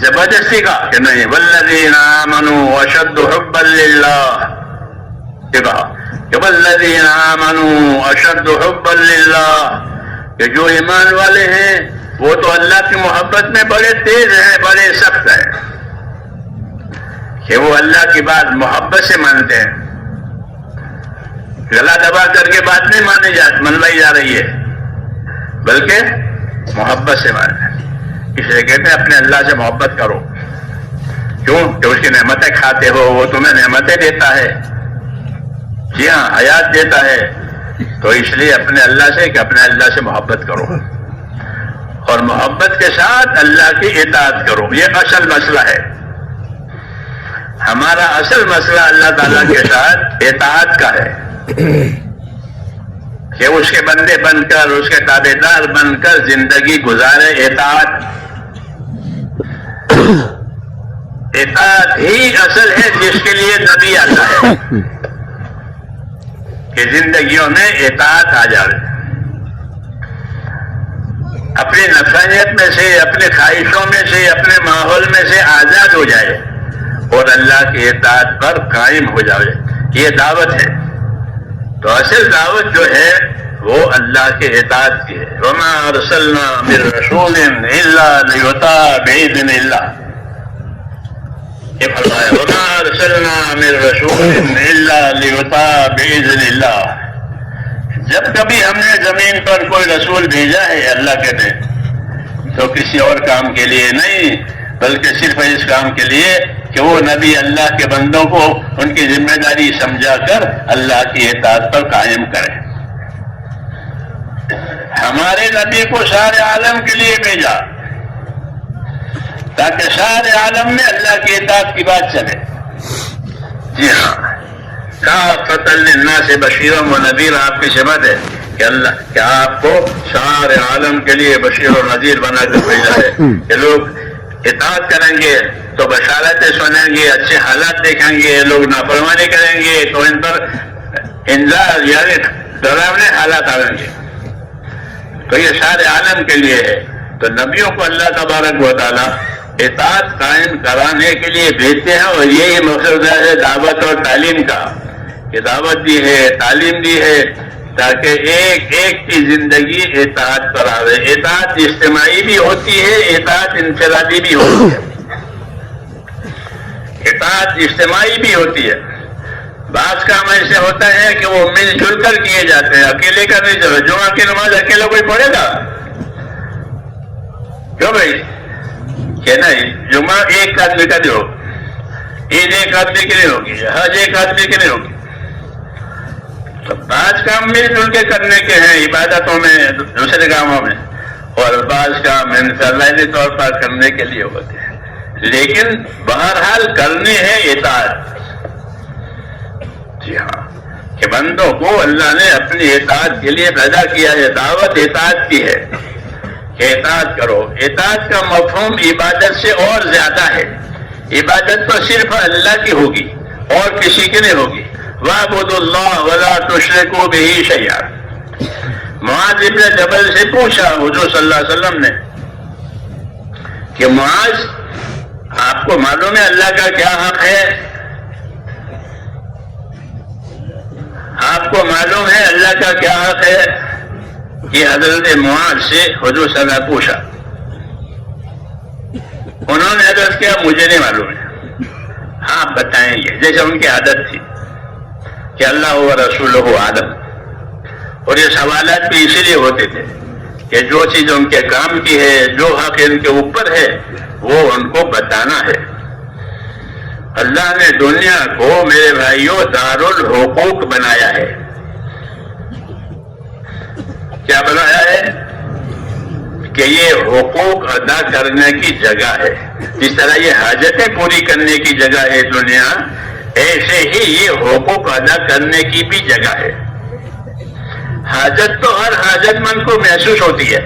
زبردستی کا کہ نہیں. والذین آمنوا اشد حبا للہ، کہ والذین آمنوا اشد حبا للہ، کہ جو ایمان والے ہیں وہ تو اللہ کی محبت میں بڑے تیز ہیں، بڑے سخت ہیں، کہ وہ اللہ کی بات محبت سے مانتے ہیں. گلا دبا کر کے بات نہیں منوائی جا رہی ہے بلکہ محبت سے مانتے ہیں. اس لیے کہتے ہیں اپنے اللہ سے محبت کرو. کیوں؟ کہ اس کی نعمتیں کھاتے ہو، وہ تمہیں نعمتیں دیتا ہے. جی ہاں، حیات دیتا ہے. تو اس لیے اپنے اللہ سے کہ اپنے اللہ سے محبت کرو اور محبت کے ساتھ اللہ کی اطاعت کرو. یہ اصل مسئلہ ہے. ہمارا اصل مسئلہ اللہ تعالیٰ کے ساتھ اطاعت کا ہے کہ اس کے بندے بن کر، اس کے تابع دار بن کر زندگی گزارے. اطاعت ہی اصل ہے جس کے لیے نبی آتا ہے کہ زندگیوں میں اطاعت آ جائے. اپنی نفسانیت میں سے، اپنے خواہشوں میں سے، اپنے ماحول میں سے آزاد ہو جائے اور اللہ کی اطاعت پر قائم ہو جائے. یہ دعوت ہے. تو اصل دعوت جو ہے وہ اللہ کے اطاعت کی ہے. وما ارسلنا من رسول الا لیطاع باذن اللہ. یہ فرمایا وما ارسلنا من رسول الا لیطاع باذن اللہ. جب کبھی ہم نے زمین پر کوئی رسول بھیجا ہے، اللہ کہتے ہیں، تو کسی اور کام کے لیے نہیں بلکہ صرف اس کام کے لیے کہ وہ نبی اللہ کے بندوں کو ان کی ذمہ داری سمجھا کر اللہ کی اطاعت پر قائم کرے. ہمارے نبی کو سارے عالم کے لیے بھیجا تاکہ سارے عالم میں اللہ کی اطاعت کی بات چلے. جی ہاں، کافۃ للناس بشیرا و نذیر آپ کی صفت ہے کہ اللہ کہ آپ کو سارے عالم کے لیے بشیر و نذیر بنا کر بھیجا ہے کہ لوگ اطاعت کریں گے تو بشارتیں سنیں گے، اچھے حالات دیکھیں گے. لوگ نافرمانی کریں گے تو ان پر انذار یعنی ڈراونے حالات آئیں گے. تو یہ سارے عالم کے لیے ہے. تو نبیوں کو اللہ تبارک و تعالیٰ اطاعت قائم کرانے کے لیے بھیجتے ہیں اور یہی مقصد ہے دعوت اور تعلیم کا کہ دعوت دی ہے، تعلیم دی ہے تاکہ ایک ایک کی زندگی اطاعت پر آوے. اطاعت اجتماعی بھی ہوتی ہے، اطاعت انفرادی بھی ہوتی ہے. اطاعت اجتماعی بھی ہوتی ہے. بعض کام ایسے ہوتا ہے کہ وہ مل جل کر کیے جاتے ہیں، اکیلے کا نہیں چلے. جمعہ کی نماز اکیلے کوئی پڑھے گا؟ کیوں بھائی؟ کہ نہیں، جمعہ ایک آدمی کا نہیں ہوگی، عید ایک آدمی کی نہیں ہوگی، حج ایک آدمی کی نہیں ہوگی. تو بعض کام مل جل کے کرنے کے ہیں عبادتوں میں، دوسرے کاموں میں، اور بعض کام انفرادی طور پر کرنے کے لیے ہوتے ہیں. لیکن بہرحال کرنی ہے اطاعت. جی ہاں، کہ بندوں کو اللہ نے اپنی اطاعت کے لیے پیدا کیا ہے. دعوت اطاعت کی ہے کہ اطاعت کرو. اطاعت کا مفہوم عبادت سے اور زیادہ ہے. عبادت تو صرف اللہ کی ہوگی اور کسی کی نہیں ہوگی. وَاعْبُدُوا اللَّهَ وَلَا تُشْرِكُوا بِهِ شَيْئًا. معاذ ابن جبل سے پوچھا حضور صلی اللہ علیہ وسلم نے کہ معاذ، آپ کو معلوم ہے اللہ کا کیا حق ہے؟ آپ کو معلوم ہے اللہ کا کیا حق ہے؟ یہ حضرت معاذ سے حضور صلی اللہ علیہ وسلم پوچھا. انہوں نے عرض کیا مجھے نہیں معلوم ہے. ہاں بتائیں گے. جیسے ان کی عادت تھی کہ اللہ و رسولہ عالم، اور یہ سوالات بھی اسی لیے ہوتے تھے کہ جو چیز ان کے کام کی ہے، جو حق ان کے اوپر ہے، وہ ان کو بتانا ہے۔ اللہ نے دنیا کو میرے بھائیوں دارالحقوق بنایا ہے۔ کیا بنایا ہے؟ کہ یہ حقوق ادا کرنے کی جگہ ہے۔ جس طرح یہ حاجتیں پوری کرنے کی جگہ ہے دنیا، ایسے ہی یہ حقوق ادا کرنے کی بھی جگہ ہے۔ حاجت تو ہر حاجت مند کو محسوس ہوتی ہے۔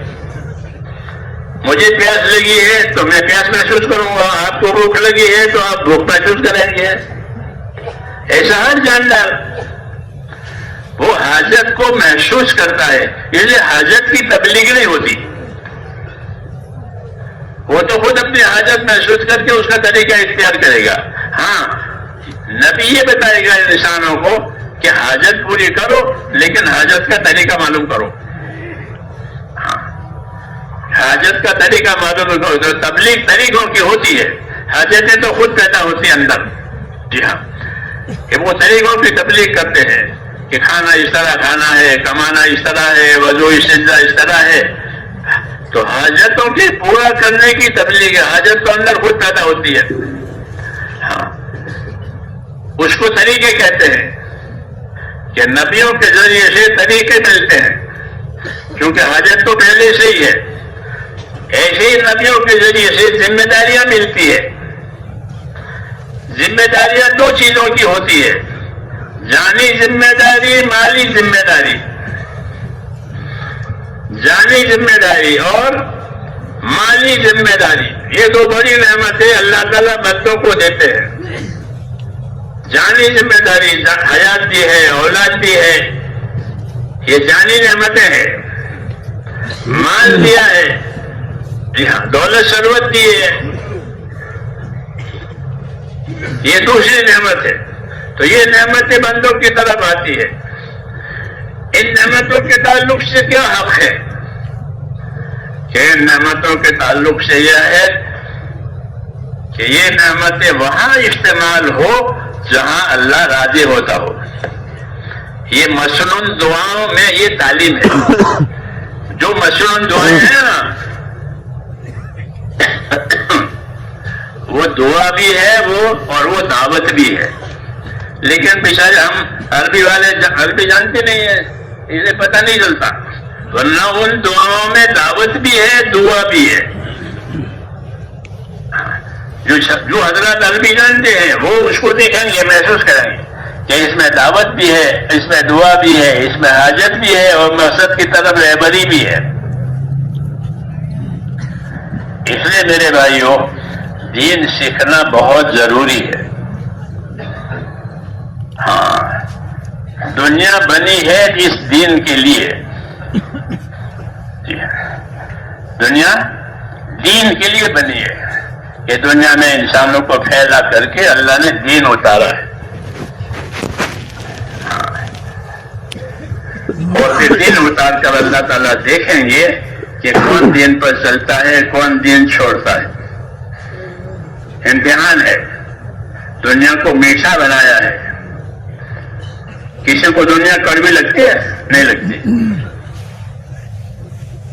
مجھے پیاس لگی ہے تو میں پیاس محسوس کروں گا، آپ کو بھوک لگی ہے تو آپ بھوک محسوس کریں گے۔ ایسا ہر جاندار وہ حاجت کو محسوس کرتا ہے، اس لیے حاجت کی تبلیغ نہیں ہوتی۔ وہ تو خود اپنی حاجت محسوس کر کے اس کا طریقہ اختیار کرے گا۔ ہاں، نبی یہ بتائے گا انسانوں کو کہ حاجت پوری کرو، لیکن حاجت کا طریقہ معلوم کرو۔ ہاں، حاجت کا طریقہ معلوم کرو۔ تو تبلیغ طریقوں کی ہوتی ہے، حاجتیں تو خود پیدا ہوتی ہیں اندر۔ جی ہاں، کہ وہ طریقوں کی تبلیغ کرتے ہیں کہ کھانا اس طرح کھانا ہے، کمانا اس طرح ہے، وضو استنجا اس طرح ہے۔ تو حاجتوں کے پورا کرنے کی تبلیغ ہے، حاجت تو اندر خود پیدا ہوتی ہے۔ ہاں، اس کو طریقے کہتے ہیں کہ نبیوں کے ذریعے سے طریقے ملتے ہیں، کیونکہ حاجت تو پہلے سے ہی ہے۔ ایسے ہی نبیوں کے ذریعے سے ذمہ داریاں ملتی ہے۔ ذمہ داریاں دو چیزوں کی ہوتی ہے، جانی ذمہ داری، مالی ذمہ داری۔ جانی ذمہ داری اور مالی ذمہ داری، یہ دو بڑی نعمتیں اللہ تعالیٰ بندوں کو دیتے ہیں۔ جانی ذمہ داری، حیات بھی ہے، اولاد بھی ہے، یہ جانی نعمتیں ہیں۔ مال دیا ہے، جی ہاں، دولت ثروت دی ہے، یہ دوسری نعمت ہے۔ تو یہ نعمتیں بندوں کی طرف آتی ہے۔ ان نعمتوں کے تعلق سے کیا حق ہے؟ کہ ان نعمتوں کے تعلق سے یہ ہے کہ یہ نعمتیں وہاں استعمال ہو جہاں اللہ راضی ہوتا ہو۔ یہ مسنون دعاؤں میں یہ تعلیم ہے۔ جو مسنون دعائیں ہیں نا، وہ دعا بھی ہے وہ، اور وہ دعوت بھی ہے۔ لیکن بیچارے ہم عربی والے عربی جانتے نہیں ہیں، اسے پتہ نہیں چلتا، ورنہ ان دعاؤں میں دعوت بھی ہے، دعا بھی ہے۔ جو حضرات عربی جانتے ہیں وہ اس کو دیکھیں گے، محسوس کریں گے کہ اس میں دعوت بھی ہے، اس میں دعا بھی ہے، اس میں حاجت بھی ہے، اور مقصد کی طرف رہبری بھی ہے۔ اس لیے میرے بھائیوں، دین سیکھنا بہت ضروری ہے۔ ہاں، دنیا بنی ہے اس دین کے لیے۔ دنیا دین کے لیے بنی ہے کہ دنیا میں انسانوں کو پھیلا کر کے اللہ نے دین اتارا ہے۔ اور پھر دین اتار کر اللہ تعالیٰ دیکھیں گے کہ کون دین پر چلتا ہے، کون دین چھوڑتا ہے۔ امتحان ہے۔ دنیا کو میٹھا بنایا ہے۔ کسی کو دنیا کڑوی لگتی ہے؟ نہیں لگتی۔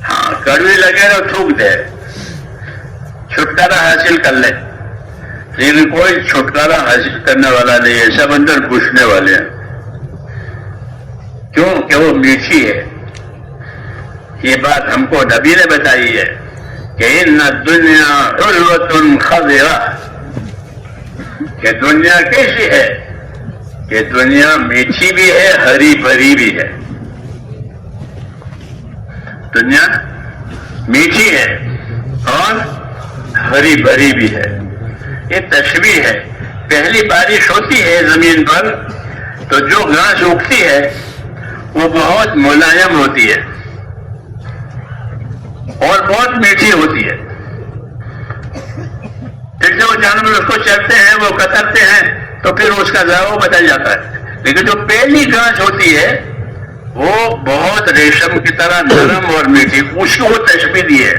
ہاں، کڑوی لگے تو تھوک دے، چھٹکارا حاصل کر لے، لیکن کوئی چھٹکارا حاصل کرنے والا نہیں ہے، سب اندر گھسنے والے ہیں۔ کیوں کہ وہ میٹھی ہے۔ یہ بات ہم کو نبی نے بتائی ہے کہ ان الدنیا حلوۃ خضرہ، کہ دنیا کیسی ہے؟ کہ دنیا میٹھی بھی ہے، ہری بھری بھی ہے۔ دنیا میٹھی ہے اور ہری بھری بھی ہے۔ یہ تشبیہ ہے۔ پہلی بارش ہوتی ہے زمین پر تو جو گھاس اگتی ہے وہ بہت ملائم ہوتی ہے اور بہت میٹھی ہوتی ہے۔ پھر جو جانور اس کو چرتے ہیں، وہ کترتے ہیں، تو پھر اس کا ذائقہ بدل جاتا ہے۔ لیکن جو پہلی گھاس ہوتی ہے وہ بہت ریشم کی طرح نرم اور میٹھی، اس کو وہ تشبیہ دی ہے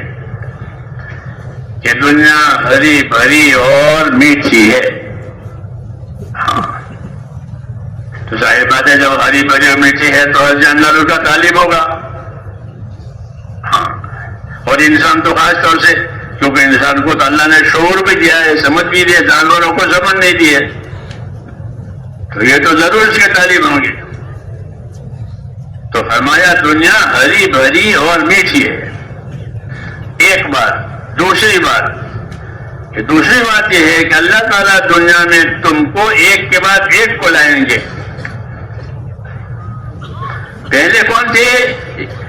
کہ دنیا ہری بھری اور میٹھی ہے۔ ہاں، تو ظاہر بات ہے جب ہری بھری اور میٹھی ہے تو ہر جانور کا طالب ہوگا. ہاں، اور انسان تو خاص طور سے، کیونکہ انسان کو تو اللہ نے شعور بھی دیا ہے، سمجھ بھی دیا، جانوروں کو سمجھ نہیں دی ہے، تو یہ تو ضرور اس کے طالب ہوں گے. تو فرمایا دنیا ہری بھری اور میٹھی ہے، ایک بات. دوسری بات یہ ہے کہ اللہ تعالیٰ دنیا میں تم کو ایک کے بعد ایک کو لائیں گے. پہلے کون تھے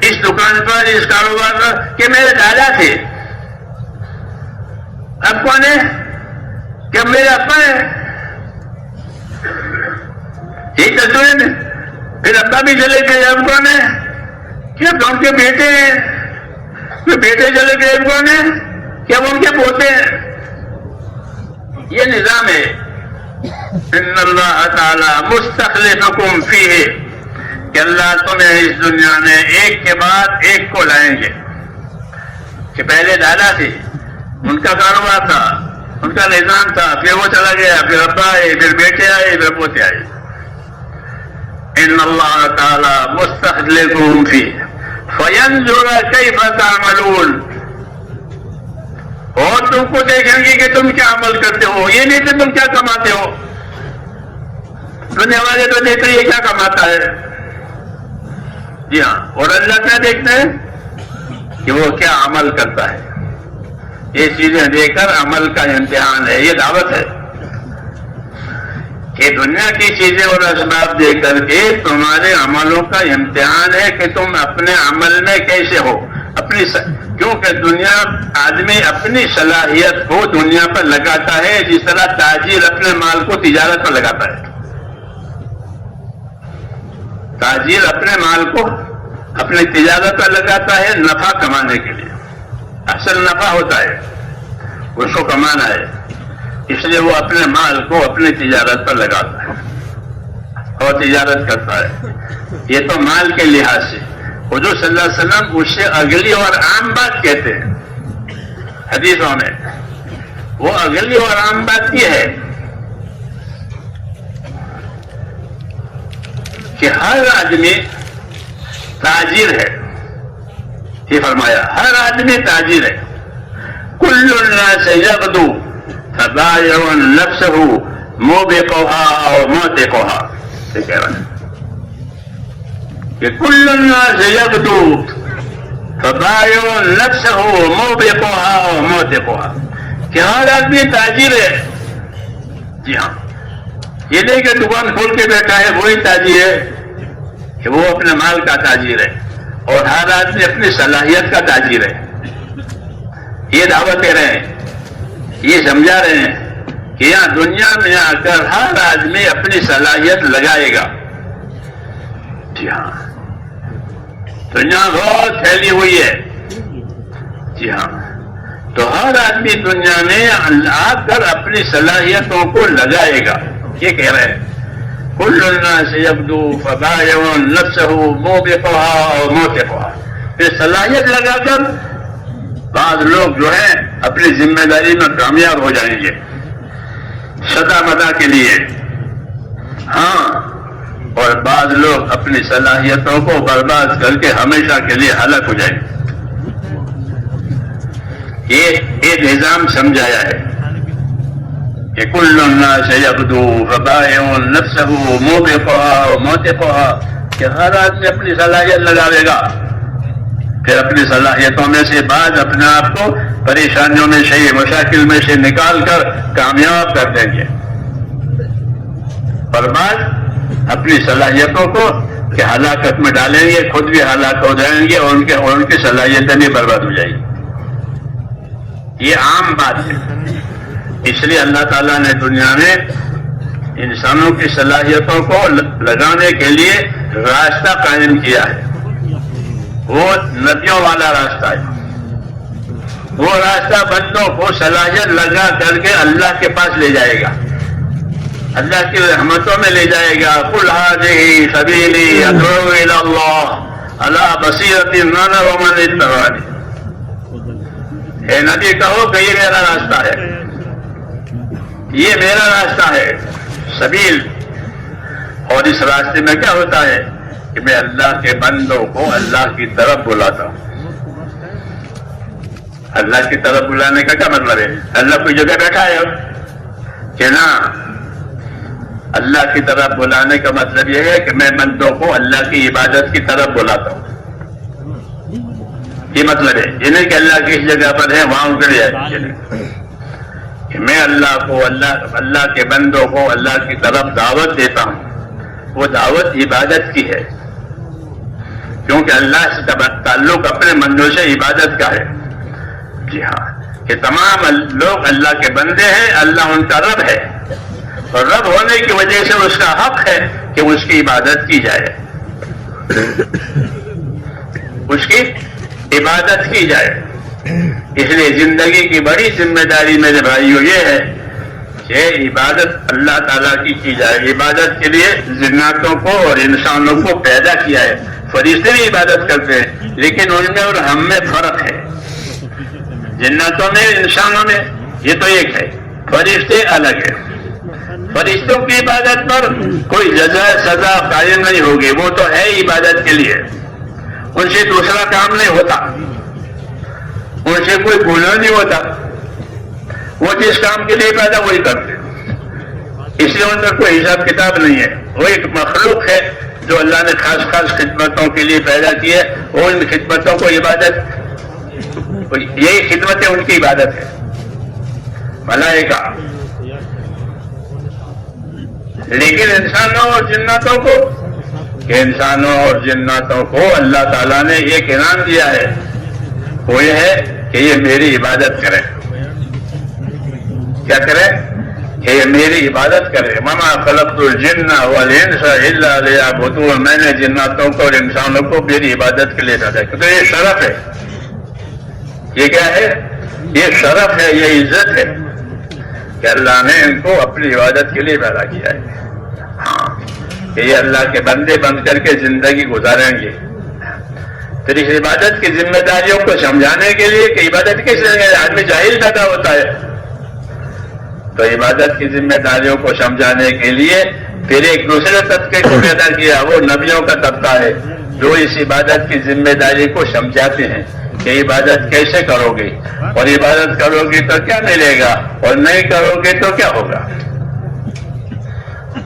اس دکان پر، اس کاروبار پر؟ کہ میرے دادا تھے. اب کون ہے؟ کہ میرے ابا ہے. یہی تصویر میں پھر ابا بھی چلے گئے، اب کون ہے؟ کہ اب ان کے بیٹے ہیں. پھر بیٹے چلے گئے، اب کون ہے؟ کہ اب ان کے پوتے ہیں. یہ نظام ہے. ان اللہ تعالی مستخلفکم فیہ، کہ اللہ تمہیں اس دنیا میں ایک کے بعد ایک کو لائیں گے. کہ پہلے دادا تھے، ان کا کاروبار تھا، ان کا نظام تھا، پھر وہ چلا گیا، پھر ابا آئے، پھر بیٹے آئے، پھر پوتے آئے. ان اللہ تعالی مستخلفکم فیہ فینظر کیف تعملون، اور تم کو دیکھیں گے کہ تم کیا عمل کرتے ہو. یہ نہیں کہ تم کیا کماتے ہو. دنیا والے تو دیکھتے یہ کیا کماتا ہے. جی ہاں، اور اللہ کیا دیکھتے ہیں کہ وہ کیا عمل کرتا ہے. یہ چیزیں دیکھ کر عمل کا امتحان ہے. یہ دعوت ہے کہ دنیا کی چیزیں اور اسباب دیکھ کر کے تمہارے عملوں کا امتحان ہے کہ تم اپنے عمل میں کیسے ہو. کیونکہ دنیا آدمی اپنی صلاحیت کو دنیا پر لگاتا ہے، جس طرح تاجر اپنے مال کو تجارت پر لگاتا ہے. تاجر اپنے مال کو اپنی تجارت پر لگاتا ہے نفع کمانے کے لیے. اصل نفع ہوتا ہے، اس کو کمانا ہے، اس لیے وہ اپنے مال کو اپنی تجارت پر لگاتا ہے اور تجارت کرتا ہے. یہ تو مال کے لحاظ سے. حضور صلی اللہ علیہ وسلم اس سے اگلی اور عام بات کہتے ہیں حدیثوں میں. وہ اگلی اور عام بات یہ ہے کہ ہر آدمی تاجر ہے. یہ فرمایا ہر آدمی تاجر ہے. کل الناس یغدو فبائع نفسه موبقها او موتقها. یہ کہہ رہا ہے کہ کل الناس یغدو فبائع نفسه موبقها او موتقها، کہ ہر آدمی تاجر ہے. جی ہاں، یہ نہیں کہ دکان کھول کے بیٹھا ہے وہی تاجر ہے، کہ وہ اپنے مال کا تاجر ہے، اور ہر آدمی اپنی صلاحیت کا تاجر ہے. یہ دعوت دے رہے ہیں، یہ سمجھا رہے ہیں کہ یہاں دنیا میں آ کر ہر آدمی اپنی صلاحیت لگائے گا. جی ہاں، دنیا بہت پھیلی ہوئی ہے. جی ہاں، تو ہر آدمی دنیا میں آ کر اپنی صلاحیتوں کو لگائے گا. یہ کہہ رہے ہیں کل الناس یغدو فبائع نفسه موبقها او موتقها. پھر صلاحیت لگا کر بعض لوگ جو ہیں اپنی ذمہ داری میں کامیاب ہو جائیں گے سدا مدا کے لیے. ہاں، اور بعض لوگ اپنی صلاحیتوں کو برباد کر کے ہمیشہ کے لیے ہلاک ہو جائیں گے. یہ نظام سمجھایا ہے کہ کل الناس یغدو فبائع نفسه موبقها او موتقها، کہ ہر آدمی اپنی صلاحیت لگاوے گا، پھر اپنی صلاحیتوں میں سے بعض اپنے آپ کو پریشانیوں میں سے مشاکل میں سے نکال کر کامیاب کر دیں گے، اور بعض اپنی صلاحیتوں کو کہ ہلاکت میں ڈالیں گے، خود بھی ہلاک ہو جائیں گے اور ان کی صلاحیتیں بھی برباد ہو جائیں گی. یہ عام بات ہے. اس لیے اللہ تعالیٰ نے دنیا میں انسانوں کی صلاحیتوں کو لگانے کے لیے راستہ قائم کیا ہے. وہ ندیوں والا راستہ ہے. وہ راستہ بندوں کو صلاحیت لگا کر کے اللہ کے پاس لے جائے گا، اللہ کی رحمتوں میں لے جائے گا. قل هذه سبیلی ادعو الی اللہ علی بصیرۃ انا ومن اتبعنی. اے نبی کہو کہ یہ میرا راستہ ہے، یہ میرا راستہ ہے. سبیل اور اس راستے میں کیا ہوتا ہے کہ میں اللہ کے بندوں کو اللہ کی طرف بلاتا ہوں. اللہ کی طرف بلانے کا کیا مطلب ہے؟ اللہ کوئی جگہ بیٹھا ہے کہ نہ؟ اللہ کی طرف بلانے کا مطلب یہ ہے کہ میں بندوں کو اللہ کی عبادت کی طرف بلاتا ہوں. یہ مطلب ہے، یہ نہیں کہ اللہ کس جگہ پر ہے وہاں اتر جائے. کہ میں اللہ کے بندوں کو اللہ کی طرف دعوت دیتا ہوں. وہ دعوت عبادت کی ہے، کیونکہ اللہ سے تعلق اپنے بندوں سے عبادت کا ہے. جی ہاں، کہ تمام لوگ اللہ کے بندے ہیں، اللہ ان کا رب ہے، اور رب ہونے کی وجہ سے اس کا حق ہے کہ اس کی عبادت کی جائے، اس کی عبادت کی جائے. اس لیے زندگی کی بڑی ذمہ داری میرے بھائیوں یہ ہے کہ عبادت اللہ تعالیٰ کی جائے. عبادت کے لیے جناتوں کو اور انسانوں کو پیدا کیا ہے. فرشتے بھی عبادت کرتے ہیں، لیکن ان میں اور ہم میں فرق ہے. جناتوں میں انسانوں میں یہ تو ایک ہے، فرشتے الگ ہے. فرشتوں کی عبادت پر کوئی جزا سزا قائم نہیں ہوگی، وہ تو ہے عبادت کے لیے، ان سے دوسرا کام نہیں ہوتا، ان سے کوئی گناہ نہیں ہوتا. وہ جس کام کے لیے پیدا وہی کرتے، اس لیے ان کا کوئی حساب کتاب نہیں ہے. وہ ایک مخلوق ہے جو اللہ نے خاص خاص خدمتوں کے لیے پیدا کی ہے. وہ ان خدمتوں کو عبادت، یہی خدمت ہے، ان کی عبادت ہے. ملائکہ، لیکن انسانوں اور جناتوں کو، کہ انسانوں اور جناتوں کو اللہ تعالیٰ نے ایک انعام دیا ہے، وہ یہ ہے کہ یہ میری عبادت کرے. کیا کرے؟ کہ یہ میری عبادت کرے. وما خلقت الجن والانس الا لیعبدون. میں نے جناتوں کو اور انسانوں کو میری عبادت کے لیے پیدا کیا. تو یہ شرف ہے. یہ کیا ہے؟ یہ شرف ہے، یہ عزت ہے کہ اللہ نے ان کو اپنی عبادت کے لیے پیدا کیا ہے. ہاں، کہ یہ اللہ کے بندے بن کر کے زندگی گزاریں گے. پھر اس عبادت کی ذمہ داریوں کو سمجھانے کے لیے کہ عبادت کس لیے آدمی جاہل پیدا ہوتا ہے، تو عبادت کی ذمہ داریوں کو سمجھانے کے لیے پھر ایک دوسرے طبقے کو پیدا کیا. وہ نبیوں کا طبقہ ہے جو اس عبادت کی ذمہ داری کو سمجھاتے ہیں کہ عبادت کیسے کرو گے، اور عبادت کرو گے تو کیا ملے گا، اور نہیں کرو گے تو کیا ہوگا.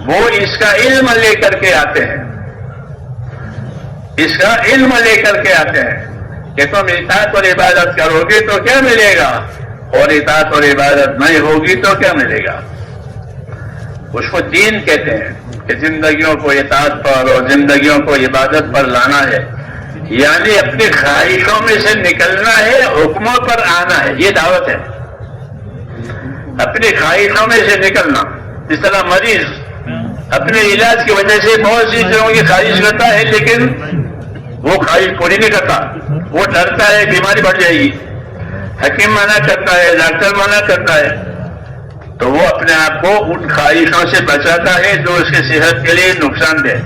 وہ اس کا علم لے کر کے آتے ہیں، اس کا علم لے کر کے آتے ہیں کہ تم اطاعت اور عبادت کرو گے تو کیا ملے گا، اور اطاعت اور عبادت نہیں ہوگی تو کیا ملے گا. اس کو دین کہتے ہیں کہ زندگیوں کو اطاعت پر اور زندگیوں کو عبادت پر لانا ہے، یعنی اپنی خواہشوں میں سے نکلنا ہے، حکموں پر آنا ہے. یہ دعوت ہے، اپنی خواہشوں میں سے نکلنا. اس طرح مریض اپنے علاج کی وجہ سے بہت سی چیزوں کی خواہش کرتا ہے، لیکن وہ خواہش پوری نہیں کرتا. وہ ڈرتا ہے بیماری بڑھ جائے گی، حکیم منع کرتا ہے، ڈاکٹر منع کرتا ہے، تو وہ اپنے آپ کو ان خواہشوں سے بچاتا ہے جو اس کی صحت کے لیے نقصان دہ.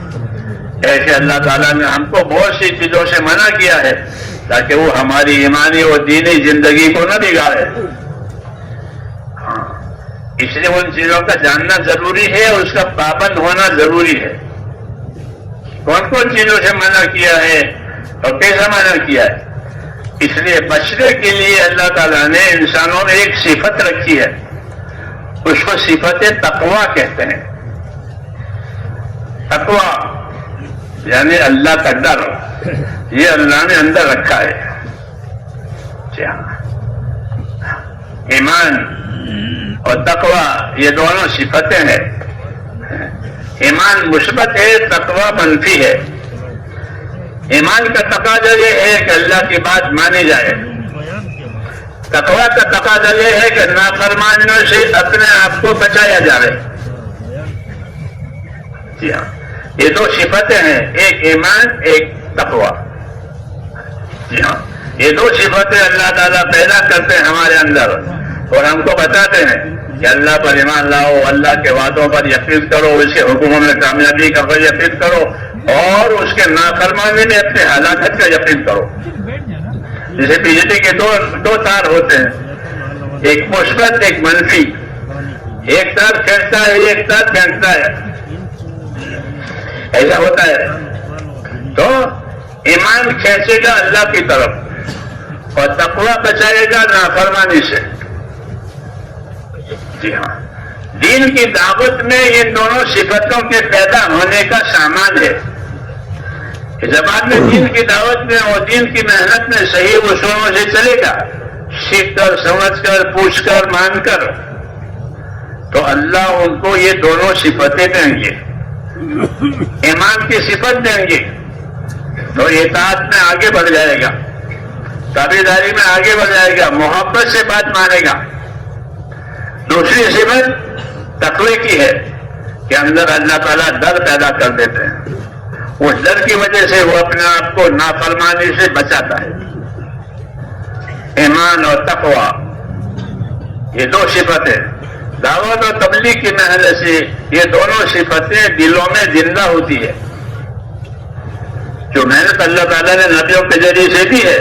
ایسے اللہ تعالیٰ نے ہم کو بہت سی چیزوں سے منع کیا ہے تاکہ وہ ہماری ایمانی اور دینی زندگی کو نہ بگاڑے. اس لیے ان چیزوں کا جاننا ضروری ہے اور اس کا پابند ہونا ضروری ہے. کون کون چیزوں سے منع کیا ہے اور کیسا منع کیا ہے. اس لیے بچنے کے لیے اللہ تعالیٰ نے انسانوں میں ایک صفت رکھی ہے، اس کو صفت تقویٰ کہتے ہیں. تقویٰ یعنی اللہ کا ڈر، یہ اللہ نے اندر رکھا ہے. ایمان اور تقویٰ یہ دونوں صفتیں ہیں. ایمان مثبت ہے، تقویٰ منفی ہے. ایمان کا تقاضا یہ ہے کہ اللہ کی بات مانی جائے. تقویٰ کا تقاضا یہ ہے کہ نافرمانیوں سے اپنے آپ کو بچایا جائے. جی ہاں، یہ دو صفتیں ہیں، ایک ایمان ایک تقویٰ. جی ہاں، یہ دو صفتیں اللہ تعالیٰ پیدا کرتے ہیں ہمارے اندر اور ہم کو بتاتے ہیں کہ اللہ پر ایمان لاؤ، اللہ کے وعدوں پر یقین کرو، اس کے حکموں میں کامیابی کا یقین کرو اور اس کے نافرمانی میں اپنے ہلاکت کا یقین کرو. جیسے بجلی کے دو تار ہوتے ہیں، ایک مثبت ایک منفی. ایک تار کھینچتا ہے، ایک تار کھینچتا ہے. ایسا ہوتا ہے. تو ایمان کھینچے گا اللہ کی طرف اور تقویٰ بچائے گا نافرمانی سے. جی ہاں، دین کی دعوت میں ان دونوں صفتوں کے پیدا ہونے کا سامان ہے. زبان میں دین کی دعوت میں اور دین کی محنت میں صحیح اصولوں سے چلے گا، سیکھ کر، سمجھ کر، پوچھ کر، مان کر، تو اللہ ان کو یہ دونوں صفتیں دیں گے. ایمان کی صفت دیں گے تو اطاعت میں آگے بڑھ جائے گا، تابعداری میں آگے بڑھ جائے گا، محبت سے بات مانے گا. دوسری صفت تقوی کی ہے کہ اندر اللہ تعالیٰ ڈر پیدا کر دیتے ہیں. اس ڈر کی وجہ سے وہ اپنے آپ کو نافرمانی سے بچاتا ہے. ایمان اور تقوی یہ دو صفتیں دعوت اور تبلیغ کی محنت سے یہ دونوں صفتیں دلوں میں زندہ ہوتی ہے. جو محنت اللہ تعالیٰ نے نبیوں کے ذریعے سے دی ہے.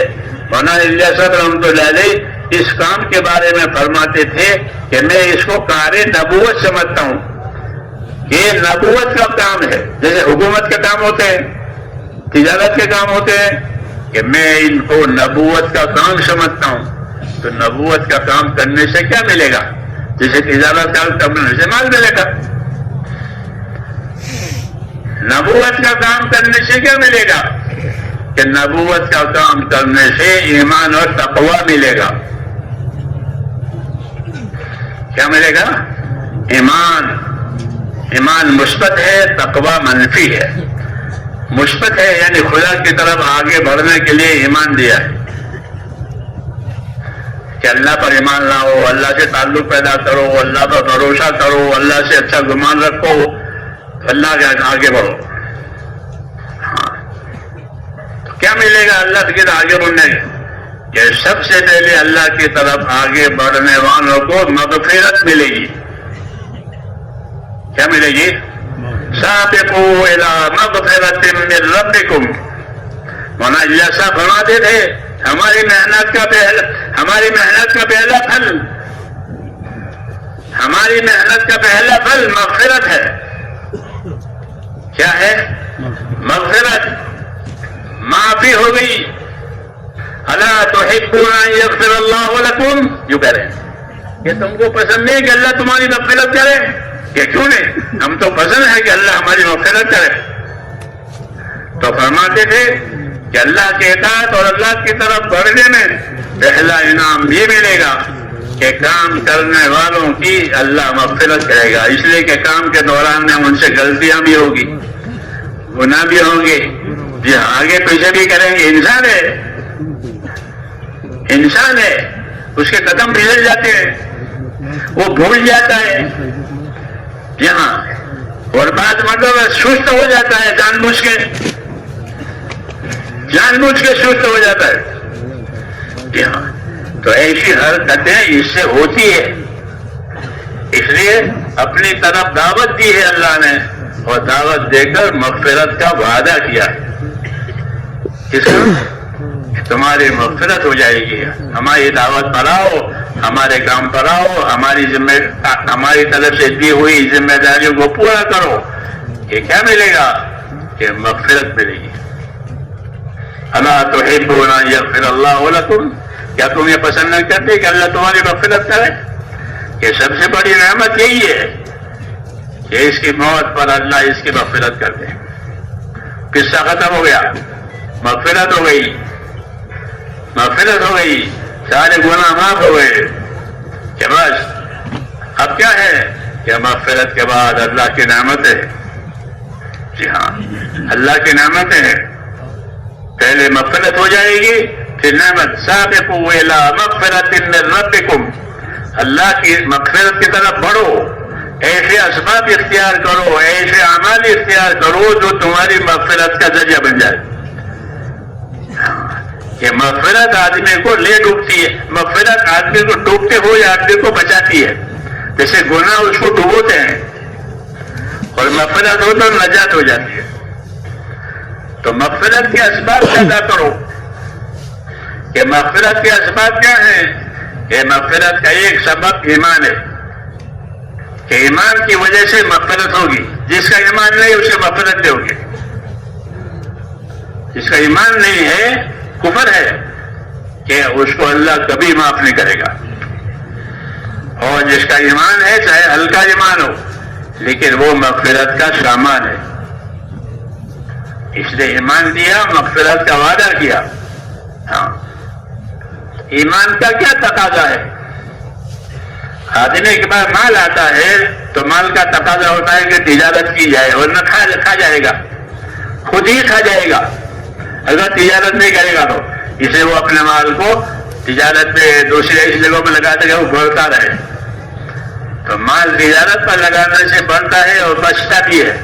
مولانا الیاس صاحب رحمۃ اللہ علیہ اس کام کے بارے میں فرماتے تھے کہ میں اس کو کار نبوت سمجھتا ہوں. یہ نبوت کا کام ہے، جیسے حکومت کے کام ہوتے ہیں، تجارت کے کام ہوتے ہیں، کہ میں ان کو نبوت کا کام سمجھتا ہوں. تو نبوت کا کام کرنے سے کیا ملے گا؟ جیسے تجارت کا کرنے سے مال ملے گا. نبوت کا کام کرنے سے کیا ملے گا؟ کہ نبوت کا کام کرنے سے ایمان اور تقوی ملے گا. کیا ملے گا؟ ایمان مثبت ہے، تقوی منفی ہے. مثبت ہے یعنی خدا کی طرف آگے بڑھنے کے لیے ایمان دیا ہے کہ اللہ پر ایمان لاؤ، اللہ سے تعلق پیدا کرو، اللہ پر بھروسہ کرو، اللہ سے اچھا گمان رکھو، اللہ کے آگے بڑھو. ہاں، تو کیا ملے گا اللہ کی طرف آگے بڑھنے؟ کہ سب سے پہلے اللہ کی طرف آگے بڑھنے والوں کو مغفرت ملے گی. کیا ملے گی؟ سابقوا الى مغفرت من ربکم. مولانا الیاس صاحب فرماتے تھے ہماری محنت کا پہلا پھل مغفرت ہے. کیا ہے؟ مغفرت، معافی ہو گئی. الا تحبون ان یغفر اللہ لکم، یوں کہہ رہے ہیں کہ تم کو پسند نہیں کہ اللہ تمہاری مغفرت کرے؟ کہ کیوں نہیں، ہم تو پسند ہے کہ اللہ ہماری مغفرت کرے. تو فرماتے تھے کہ اللہ کے اطاعت اور اللہ کی طرف بڑھنے میں پہلا انعام یہ ملے گا کہ کام کرنے والوں کی اللہ مغفرت کرے گا. اس لیے کہ کام کے دوران میں ان سے غلطیاں بھی ہوگی، گناہ بھی ہوں گے، جی آگے پیچھے بھی کریں گے. انسان ہے، اس کے قدم پھسل جاتے ہیں، وہ بھول جاتا ہے یہاں، اور بعد مطلب سست ہو جاتا ہے، جان بوجھ کے سست ہو جاتا ہے یہاں. تو ایسی حرکتیں اس سے ہوتی ہے. اس لیے اپنی طرف دعوت دی ہے اللہ نے، اور دعوت دے کر مغفرت کا وعدہ کیا ہے. کس کا؟ تمہاری مغفرت ہو جائے گی. ہماری دعوت پر آؤ، ہمارے کام پر آؤ، ہماری طرف سے دی ہوئی ذمہ داریوں کو پورا کرو. یہ کیا ملے گا؟ کہ مغفرت ملے گی. الا تحبون ان یغفر اللہ لکم، کیا تم یہ پسند نہیں کرتے کہ اللہ تمہاری مغفرت کرے؟ کہ سب سے بڑی نعمت یہی ہے کہ اس کی موت پر اللہ اس کی مغفرت کر دے. قصہ ختم ہو گیا، مغفرت ہو گئی، سارے گناہ معاف ہو گئے. کہ بس اب کیا ہے کہ مغفرت کے بعد اللہ کی نعمتیں. جی ہاں، اللہ کی نعمتیں ہیں. پہلے مغفرت ہو جائے گی، پھر نعمت. سابقوا الی مغفرۃ من ربکم، اللہ کی مغفرت کی طرف بڑھو. ایسے اسباب اختیار کرو، ایسے اعمال اختیار کرو جو تمہاری مغفرت کا ذریعہ بن جائے. کہ مغفرت آدمی کو لے ڈوبتی ہے، مغفرت آدمی کو ڈوبتے ہوئے آدمی کو بچاتی ہے. جیسے گناہ اس کو ڈبوتے ہیں اور مغفرت ہو تو نجات ہو جاتی ہے. تو مغفرت کے اسباب پیدا کرو. کہ مغفرت کے اسباب کیا ہیں؟ کہ مغفرت کا ایک سبب ایمان ہے، کہ ایمان کی وجہ سے مغفرت ہوگی. جس کا ایمان نہیں اسے مغفرت دو گے. جس کا ایمان نہیں ہے کفر ہے کہ اس کو اللہ کبھی معاف نہیں کرے گا. اور جس کا ایمان ہے چاہے ہلکا ایمان ہو لیکن وہ مغفرت کا سامان ہے. اس نے ایمان دیا، مغفرت کا وعدہ کیا. ہاں، ایمان کا کیا تقاضا ہے؟ آدمی کے پاس مال آتا ہے تو مال کا تقاضا ہوتا ہے کہ تجارت کی جائے، ورنہ کھا جائے گا، خود ہی کھا جائے گا اگر تجارت نہیں کرے گا تو. اسے وہ اپنے مال کو تجارت میں دوسری ایسی جگہوں میں لگاتے کہ وہ بڑھتا رہے. تو مال تجارت پر لگانے سے بڑھتا ہے اور بچتا بھی ہے.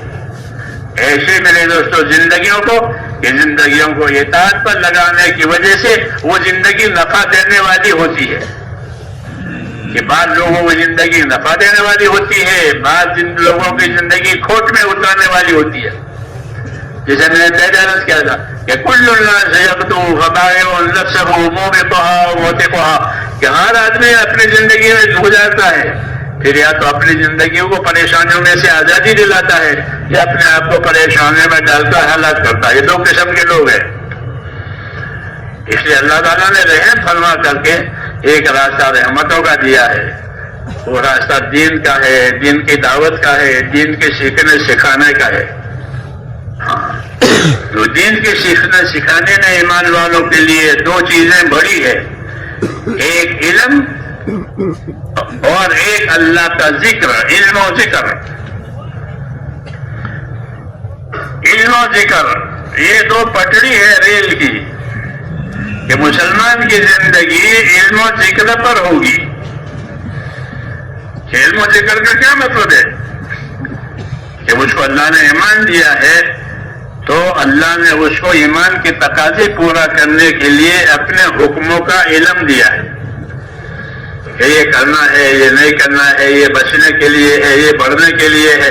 ایسے میرے دوستوں زندگیوں کو اطاعت پر لگانے کی وجہ سے وہ زندگی نفع دینے والی ہوتی ہے. کہ بعض لوگوں کی زندگی نفع دینے والی ہوتی ہے، بعض لوگوں کی زندگی کھوٹ میں اترنے والی ہوتی ہے. جیسے میں نے پہلے عرض کیا تھا کہ کل الناس یغدو فبائع نفسه موبقها وموتقها، کہ ہر آدمی اپنی زندگی میں گزارتا ہے، پھر یا تو اپنی زندگیوں کو پریشانیوں میں سے آزادی دلاتا ہے یا اپنے آپ کو پریشانیوں میں ڈال کر ہلاک کرتا ہے. یہ دو قسم کے لوگ ہیں. اس لیے اللہ تعالیٰ نے رحم فرما کر کے ایک راستہ رحمتوں کا دیا ہے. وہ راستہ دین کا ہے، دین کی دعوت کا ہے، دین کے سیکھنے سکھانے کا ہے. ہاں، تو دین کے سیکھنے سکھانے میں ایمان والوں کے لیے دو چیزیں بڑی ہے، ایک علم اور ایک اللہ کا ذکر. علم و ذکر، علم و ذکر یہ دو پٹڑی ہے ریل کی کہ مسلمان کی زندگی علم و ذکر پر ہوگی. علم و ذکر کا کیا مطلب ہے؟ کہ اس کو اللہ نے ایمان دیا ہے تو اللہ نے اس کو ایمان کے تقاضے پورا کرنے کے لیے اپنے حکموں کا علم دیا ہے کہ یہ کرنا ہے، یہ نہیں کرنا ہے، یہ بچنے کے لیے ہے، یہ بڑھنے کے لیے ہے،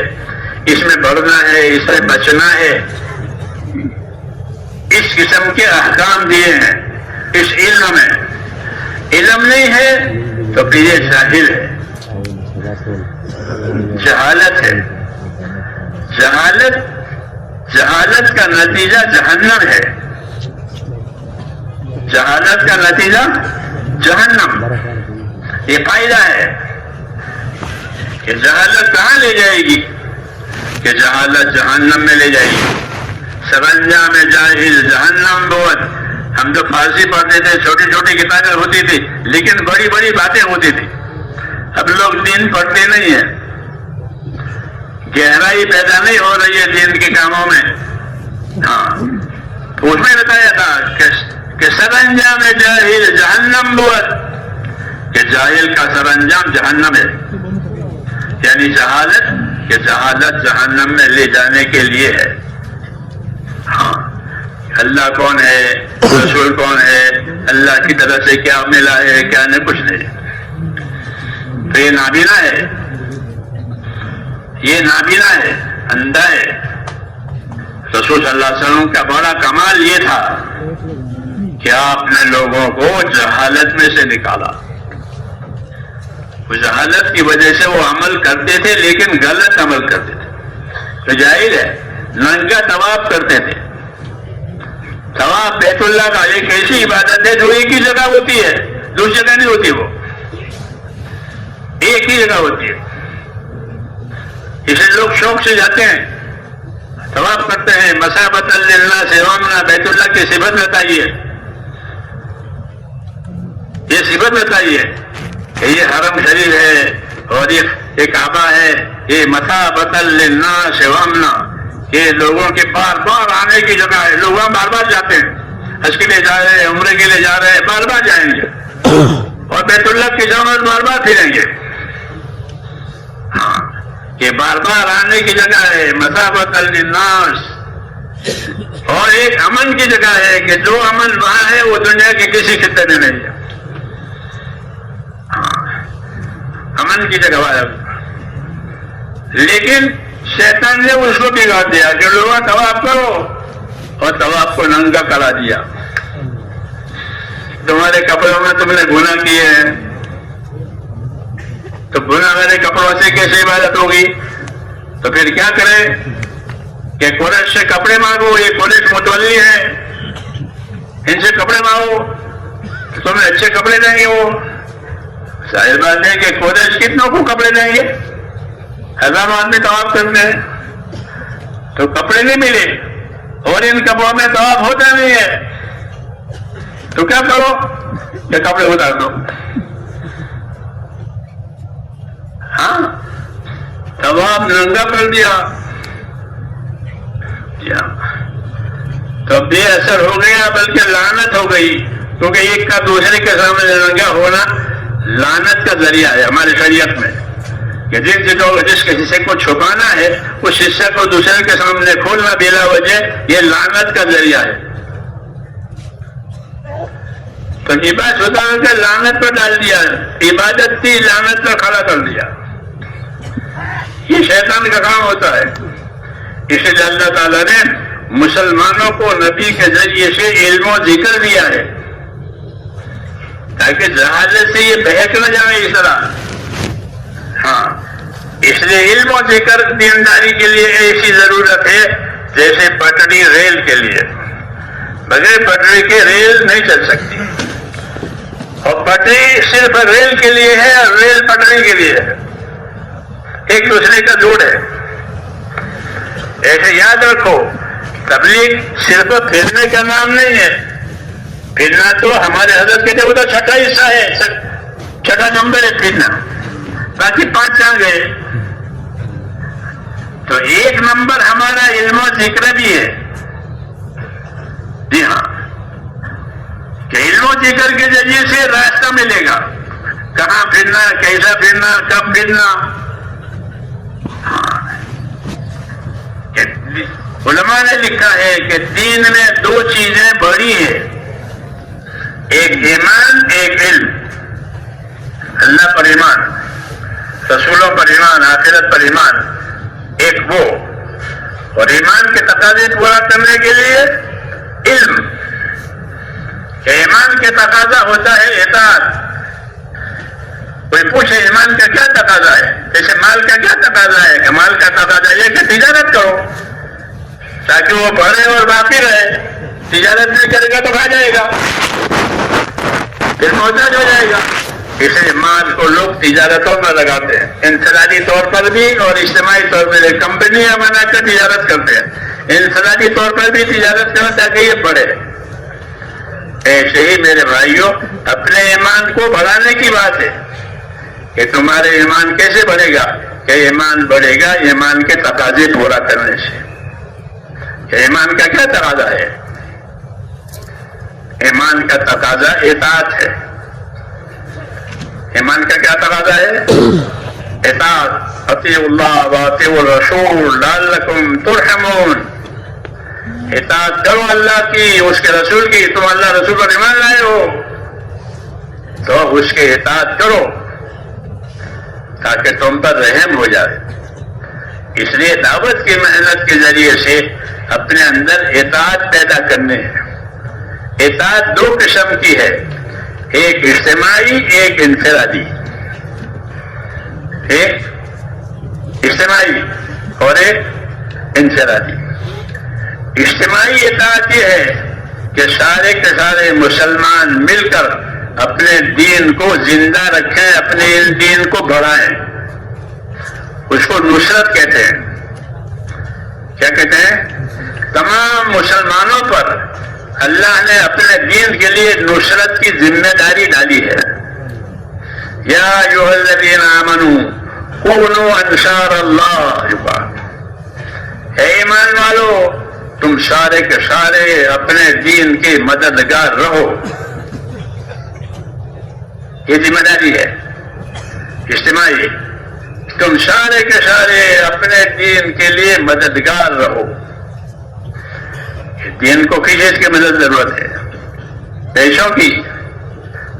اس میں بڑھنا ہے، اس میں بچنا ہے. اس قسم کے احکام دیے ہیں اس علم میں. علم نہیں ہے تو پھر یہ جاہل ہے، جہالت ہے. جہالت کا نتیجہ جہنم ہے. جہالت کا نتیجہ جہنم. یہ فائدہ ہے کہ جہالت کہاں لے جائے گی؟ کہ جہالت جہنم میں لے جائے گی. سرانجام جاہل جہنم بہت. ہم جو فارسی پڑھتے تھے چھوٹی چھوٹی کتابیں ہوتی تھی لیکن بڑی بڑی باتیں ہوتی تھی. اب لوگ دین پڑھتے نہیں ہیں، گہرائی پیدا نہیں ہو رہی ہے دین کے کاموں میں. ہاں، اس میں بتایا تھا کہ سرانجام جاہل جہنم بہت، کہ جاہل کا سرانجام جہنم ہے. یعنی جہالت جہنم میں لے جانے کے لیے ہے. ہاں، اللہ کون ہے، رسول کون ہے، اللہ کی طرف سے کیا ملا ہے کیا نہیں، کچھ نہیں. تو یہ نابینا ہے، یہ نابینا ہے، اندھا ہے. رسول صلی اللہ علیہ وسلم کا بڑا کمال یہ تھا کہ آپ نے لوگوں کو جہالت میں سے نکالا. جہالت کی وجہ سے وہ عمل کرتے تھے لیکن غلط عمل کرتے تھے. تو جاہل ہے، ننگا طواف کرتے تھے. طواف بیت اللہ کا ایک ایسی عبادت ہے جو ایک ہی جگہ ہوتی ہے، دوسری جگہ نہیں ہوتی. وہ ایک ہی جگہ ہوتی ہے. اسے لوگ شوق سے جاتے ہیں، طواف کرتے ہیں. مسابۃ للناس وامنا، بیت اللہ کی صفت بتائیے، یہ صفت بتائیے کہ یہ حرم شریف ہے اور یہ کعبہ ہے. یہ مثابۃ للناس وامنا، یہ لوگوں کے بار بار آنے کی جگہ ہے. لوگ وہاں بار بار جاتے ہیں، حج کے لیے جا رہے ہیں، عمرے کے لیے جا رہے ہیں، بار بار جائیں گے اور بیت اللہ کی جگہ بار بار پھریں گے. ہاں، یہ بار بار آنے کی جگہ ہے، مثابۃ للناس. اور ایک امن کی جگہ ہے کہ جو امن وہاں ہے وہ دنیا کے کسی خطے میں نہیں ہے. امن کی جگہ ہے. لیکن شیطان نے اس کو بگاڑ دیا کہ لوگوں طواف کرو، اور طواف کو ننگا کرا دیا. تمہارے کپڑوں میں تم نے گناہ کیے ہیں تو گناہ میرے کپڑوں سے کیسے عبادت ہوگی؟ تو پھر کیا کرے کہ قریش سے کپڑے مانگو، یہ قریش متولی ہیں، ان سے کپڑے مانگو تو تمہیں اچھے کپڑے دیں گے۔ وہ ظاہر بات ہے کہ قریش کتنوں کو کپڑے دیں گے؟ ہزاروں آدمی طواف کرتے ہیں تو کپڑے نہیں ملے، اور ان کپڑوں میں طواف ہوتا نہیں ہے، تو کیا کرو کہ کپڑے اتار دو۔ ہاں طواف ننگا کر دیا، تو بے اثر ہو گیا، بلکہ لعنت ہو گئی، کیونکہ ایک کا دوسرے کے سامنے ننگا ہونا لعنت کا ذریعہ ہے ہماری شریعت میں، کہ جس کے حصے کو چھپانا ہے اس حصے کو دوسرے کے سامنے کھولنا بلا وجہ یہ لعنت کا ذریعہ ہے۔ تو عبادت ہوتا ہے کہ لعنت پر ڈال دیا، عبادت تھی لعنت پر کھڑا کر دیا، یہ شیطان کا کام ہوتا ہے۔ اس لیے اللہ تعالیٰ نے مسلمانوں کو نبی کے ذریعے سے علم و ذکر دیا ہے تاکہ جہالت سے یہ بہک نہ جائے اس طرح۔ ہاں اس لیے علم و ذکر دینداری کے لیے ایسی ضرورت ہے جیسے پٹری ریل کے لیے، بغیر پٹری کے ریل نہیں چل سکتی، اور پٹری صرف ریل کے لیے ہے اور ریل پٹری کے لیے ہے، ایک دوسرے کا جوڑ ہے۔ ایسے یاد رکھو، تبلیغ صرف پھرنے کا نام نہیں ہے، پھرنا تو ہمارے حضرت کہتے وہ تو چھٹا حصہ ہے، چھٹا نمبر ہے پھرنا، باقی 5 جہاں گئے، تو 1 نمبر ہمارا علم و ذکر بھی ہے۔ جی ہاں، کہ علم و ذکر کے ذریعے سے راستہ ملے گا، کہاں پھرنا، کیسا پھرنا، کب پھرنا۔ علماء نے لکھا ہے کہ دین میں 2 چیزیں بڑی ہیں، ایک ایمان، ایک علم۔ اللہ پر ایمان، رسولوں پر ایمان، آخرت پر ایمان، ایک وہ، اور ایمان کے تقاضے پورا کرنے کے لیے علم، کہ ایمان کے تقاضا ہوتا ہے اطاعت۔ کوئی پوچھے ایمان کا کیا تقاضا ہے، جیسے مال کا کیا تقاضا ہے، کہ مال کا تقاضا یہ کہ تجارت کرو تاکہ وہ بڑھے اور باقی رہے، تجارت نہیں کرے گا تو کھا جائے گا، پھر محتاج ہو جائے گا۔ اس لیے مال کو لوگ تجارتوں میں لگاتے ہیں، انفرادی طور پر بھی اور اجتماعی طور پر، کمپنیاں بنا کر تجارت کرتے ہیں، انفرادی طور پر بھی تجارت کریں تاکہ یہ بڑھے۔ ایسے ہی میرے بھائیوں، اپنے ایمان کو بڑھانے کی بات ہے کہ تمہارے ایمان کیسے بڑھے گا، کہ ایمان بڑھے گا ایمان کے تقاضے پورا کرنے سے۔ کہ ایمان کا کیا تقاضا ہے؟ ایمان کا تقاضا اطاعت ہے۔ ایمان کا کیا تقاضا ہے؟ اطاعت، اطیعوا اللہ واطیعوا الرسول لعلکم ترحمون۔ اطاعت کرو اللہ کی، اس کے رسول کی، تم اللہ رسول پر ایمان لائے ہو تو اس کے اطاعت کرو تاکہ تم پر رحم ہو جائے۔ اس لیے دعوت کی محنت کے ذریعے سے اپنے اندر اطاعت پیدا کرنے ہیں۔ اطاعت 2 قسم کی ہے، ایک اجتماعی، ایک انفرادی۔ ایک اجتماعی اور ایک انفرادی۔ اجتماعی اطاعت یہ ہے کہ سارے کے سارے مسلمان مل کر اپنے دین کو زندہ رکھیں، اپنے دین کو بڑھائیں، اس کو نصرت کہتے ہیں۔ کیا کہتے ہیں؟ تمام مسلمانوں پر اللہ نے اپنے دین کے لیے نصرت کی ذمہ داری ڈالی ہے۔ یا ایھا الذین آمنوا کونوا انصار اللہ، اے ایمان والو تم سارے کے سارے اپنے دین کے مددگار رہو۔ یہ ذمہ داری ہے اجتماعی، تم سارے کے سارے اپنے دین کے لیے مددگار رہو۔ دین کو کس چیز کی مدد ضرورت ہے؟ پیسوں کی،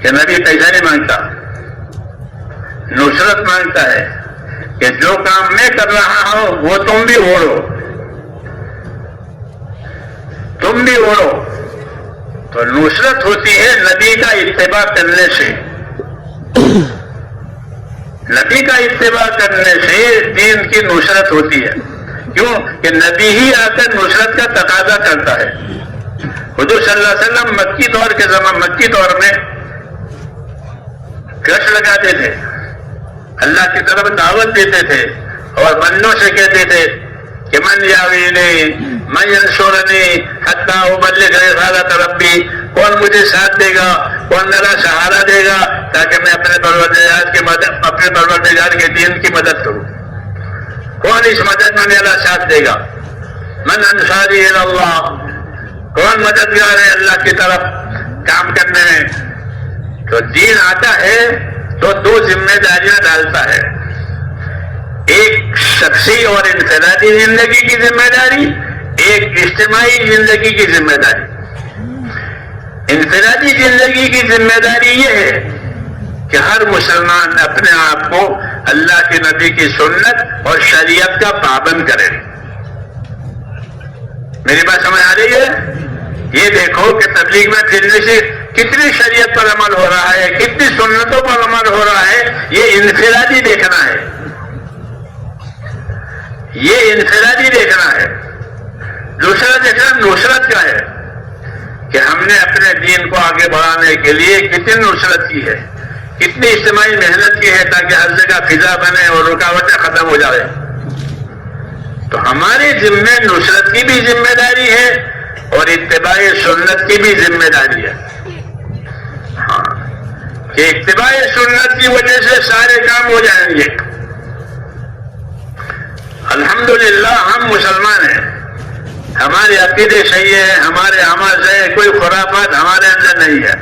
کہ نبی پیسہ نہیں مانگتا، نصرت مانگتا ہے کہ جو کام میں کر رہا ہوں وہ تم بھی اوڑھو، تم بھی اوڑھو۔ تو نصرت ہوتی ہے نبی کا اتباع کرنے سے، نبی کا اتباع کرنے سے دین کی نصرت ہوتی ہے. کیوں کہ نبی ہی آ کر نصرت کا تقاضا کرتا ہے. حضور صلی اللہ علیہ وسلم مکی دور میں گشت لگاتے تھے، اللہ کی طرف دعوت دیتے تھے اور بندوں سے کہتے تھے کہ من یاوینی من ینصرنی حتی ابلغ رسالۃ ربی، کون مجھے ساتھ دے گا، کون میرا سہارا دے گا تاکہ میں اپنے پروردگار کے دین کی مدد کروں. کون اس مدد میں میرا ساتھ دے گا؟ من انصاری الی اللہ، کون مددگار ہے اللہ کی طرف کام کرنے میں؟ تو دین آتا ہے تو دو ذمہ داریاں ڈالتا ہے، ایک شخصی اور انفرادی زندگی کی ذمہ داری، ایک اجتماعی زندگی کی ذمہ داری. انفرادی زندگی کی ذمہ داری یہ ہے کہ ہر مسلمان اپنے آپ کو اللہ کے نبی کی سنت اور شریعت کا پابند کرے. میری بات سمجھ آ رہی ہے؟ یہ دیکھو کہ تبلیغ میں پھرنے سے کتنی شریعت پر عمل ہو رہا ہے، کتنی سنتوں پر عمل ہو رہا ہے. یہ انفرادی دیکھنا ہے، یہ انفرادی دیکھنا ہے. دوسرا دیکھنا نصرت کا ہے کہ ہم نے اپنے دین کو آگے بڑھانے کے لیے کتنی نصرت کی ہے، کتنی اجتماعی محنت کی ہے تاکہ ہر جگہ فضا بنے اور رکاوٹیں ختم ہو جائے. تو ہمارے ذمے نصرت کی بھی ذمہ داری ہے اور اتباع سنت کی بھی ذمہ داری ہے. ہاں کہ اتباع سنت کی وجہ سے سارے کام ہو جائیں گے. الحمدللہ ہم مسلمان ہیں، ہمارے عقیدے صحیح ہے، ہمارے اعمال صحیح ہے، کوئی خرافات ہمارے اندر نہیں ہے.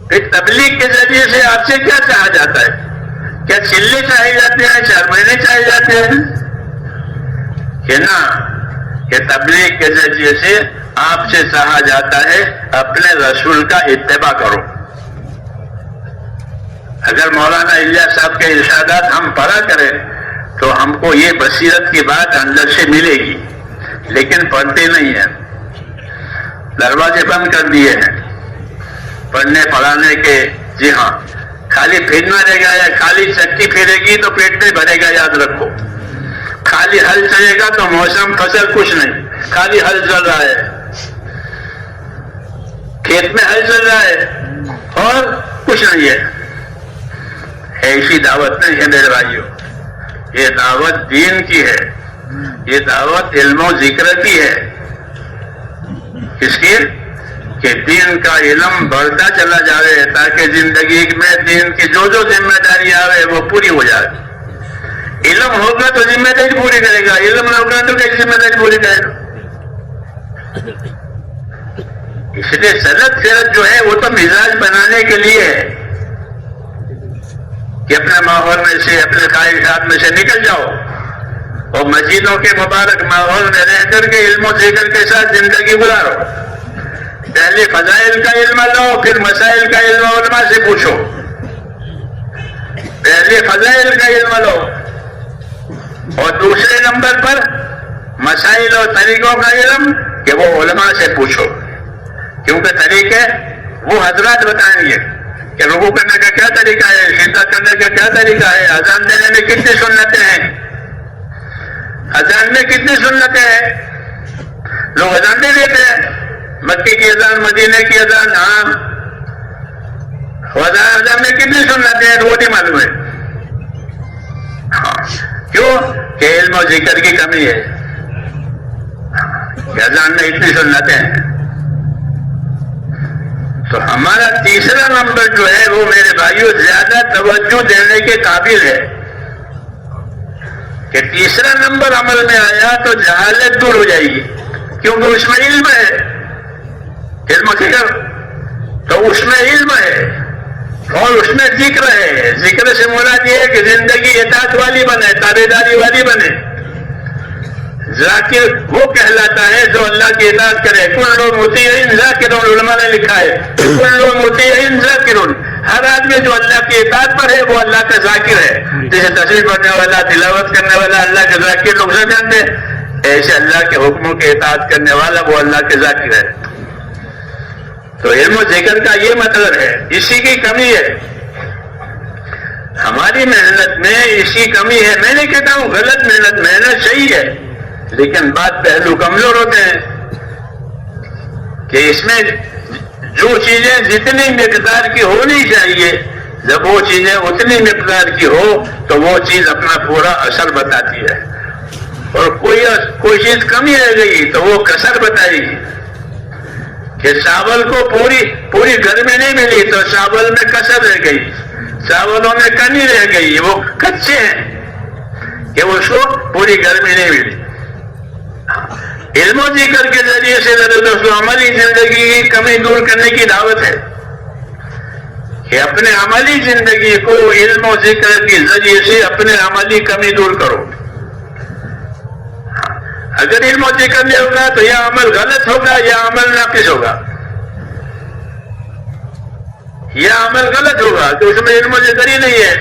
پھر تبلیغ کے ذریعے سے آپ سے کیا چاہا جاتا ہے؟ کیا چلے چاہے جاتے ہیں، 4 مہینے چاہے جاتے ہیں؟ کہ نہ، کہ تبلیغ کے ذریعے سے آپ سے کہا جاتا ہے اپنے رسول کا اتباع کرو. اگر مولانا الیاس صاحب کے ارشادات ہم پڑھا کریں تو ہم کو یہ بصیرت کی بات اندر سے ملے گی، لیکن پڑھتے نہیں ہیں، دروازے بند کر دیے ہیں پڑھنے پڑھانے کے. جی ہاں، خالی پھرنا رہے گا یا خالی چکی پھرے گی تو پیٹ میں بھرے گا، یاد رکھو. خالی ہل چلے گا تو موسم فصل کچھ نہیں، خالی ہل چل رہا ہے، کھیت میں ہل چل رہا ہے اور کچھ نہیں ہے. ایسی دعوت نہیں ہے میرے بھائیوں. یہ دعوت دین کی ہے، یہ دعوت علم و ذکر کی ہے. کس کی؟ کہ دین کا علم بڑھتا چلا جائے تاکہ زندگی میں دین کی جو جو ذمہ داری آئے وہ پوری ہو جائے. علم ہوگا تو ذمہ داری پوری کرے گا، علم نہ ہوگا تو کیسی ذمہ داری پوری کرے گا؟ اس لیے سنت سیرت جو ہے وہ تو مزاج بنانے کے لیے ہے کہ اپنے ماحول میں سے، اپنے خواہشات میں سے نکل جاؤ اور مسجدوں کے مبارک ماحول میں رہ کر کے علم و ذکر کے ساتھ زندگی گزارو. پہلے فضائل کا علم لو، پھر مسائل کا علم علماء سے پوچھو. پہلے فضائل کا علم لو اور دوسرے نمبر پر مسائل اور طریقوں کا علم کہ وہ علماء سے پوچھو، کیونکہ طریقے وہ حضرات بتائیں گے کہ رکوع کرنے کا کیا طریقہ ہے، سجدہ کرنے کا کیا طریقہ ہے، اذان دینے میں کتنی سنتیں ہیں، اذان میں کتنی سنتیں ہیں. لوگ اذان دے دیتے ہیں، مکی کی اذان، مدینے کی اذان، ہاں اذان میں کتنی سنتیں ہیں وہ نہیں معلوم ہے. ہاں کیوں؟ کہ علم و ذکر کی کمی ہے. کہ اذان میں اتنی سنتیں ہیں. تو ہمارا تیسرا نمبر جو ہے وہ میرے بھائیوں زیادہ توجہ دینے کے قابل ہے کہ تیسرا نمبر عمل میں آیا تو جہالت دور ہو جائے گی، کیونکہ اس میں علم ہے، علم و ذکر، تو اس میں علم ہے اور اس میں ذکر ہے. ذکر سے مراد یہ ہے کہ زندگی اطاعت والی بنے، تابعداری والی بنے. ذاکر وہ کہلاتا ہے جو اللہ کی اطاعت کرے. کل مطیع ذاکر، علماء نے لکھا ہے کل مطیع ذاکر، ہر آدمی جو اللہ کی اطاعت پر ہے وہ اللہ کا ذاکر ہے. جیسے تسبیح پڑھنے والا، تلاوت کرنے والا اللہ کے ذاکر لوگ سے جانتے ہیں، ایسے اللہ کے حکموں کی اطاعت کرنے والا وہ اللہ کے ذاکر ہے. تو علم و ذکر کا یہ مطلب ہے، اسی کی کمی ہے. ہماری محنت میں اس کی کمی ہے. میں نہیں کہتا ہوں غلط محنت صحیح ہے، لیکن بات پہلو کمزور ہوتے ہیں کہ اس میں جو چیزیں جتنی مقدار کی ہونی چاہیے، جب وہ چیزیں اتنی مقدار کی ہو تو وہ چیز اپنا پورا اثر بتاتی ہے، اور کوئی چیز کمی رہ گئی تو وہ کسر بتائے گی. کہ چاول کو پوری گرمی نہیں ملی تو چاول میں کسر رہ گئی، چاولوں میں کمی رہ گئی، وہ کچے ہیں کہ اس کو پوری گرمی نہیں ملی. علم و ذکر کے ذریعے سے دوستوں عملی زندگی کی کمی دور کرنے کی دعوت ہے کہ اپنے عملی زندگی کو علم و ذکر کے ذریعے سے اپنے عملی کمی دور کرو. اگر علم و ذکر نہیں ہوگا تو یا عمل غلط ہوگا یا عمل ناقص ہوگا، یا عمل غلط ہوگا تو اس میں علم و ذکر ہی نہیں ہے،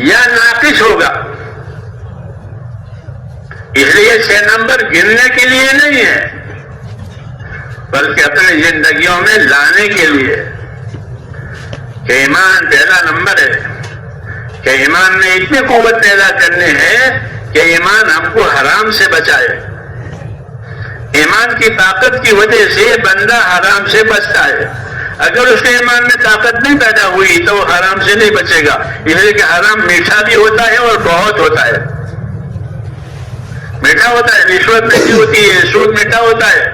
یا ناقص ہوگا. اس لیے 6 نمبر گننے کے لیے نہیں ہے، بلکہ اپنی زندگیوں میں لانے کے لیے کہ ایمان پہلا نمبر ہے، کہ ایمان میں اتنی قوت پیدا کرنی ہے کہ ایمان ہم کو حرام سے بچائے. ایمان کی طاقت کی وجہ سے بندہ حرام سے بچتا ہے. اگر اس کے ایمان میں طاقت نہیں پیدا ہوئی تو وہ حرام سے نہیں بچے گا، اس لیے کہ حرام میٹھا بھی ہوتا ہے اور بہت ہوتا ہے. میٹھا ہوتا ہے، رشوت میٹھی ہوتی ہے، سود میٹھا ہوتا ہے.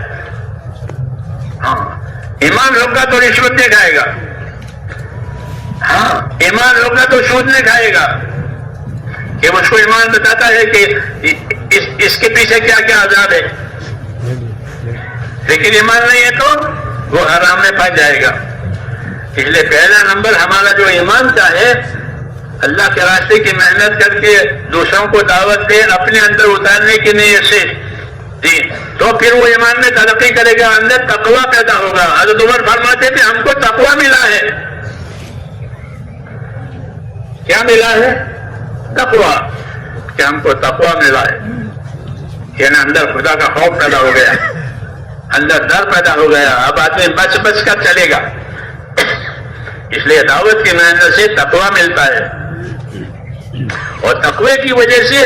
ہاں ایمان ہوگا تو رشوت نہیں کھائے گا، ہاں ایمان ہوگا تو سود نہیں کھائے گا، کہ اس کو ایمان بتاتا ہے کہ اس کے پیچھے کیا کیا عذاب ہے. لیکن ایمان نہیں ہے تو وہ حرام میں پھنس جائے گا. اس لیے پہلا نمبر ہمارا جو ایمان کا ہے، اللہ کے راستے کی محنت کر کے دوسروں کو دعوت دے اپنے اندر اتارنے کی نیت سے جی، تو پھر وہ ایمان میں ترقی کرے گا، اندر تقویٰ پیدا ہوگا. حضرت عمر فرماتے تھے ہم کو تقویٰ ملا ہے. کیا ملا ہے؟ تقویٰ. کہ ہم کو تقویٰ ملا ہے، یعنی اندر خدا کا خوف پیدا ہو گیا، اندر ڈر پیدا ہو گیا. اب آدمی بچ کر چلے گا. اس لیے دعوت کی محنت سے تقویٰ ملتا ہے، اور تقوی کی وجہ سے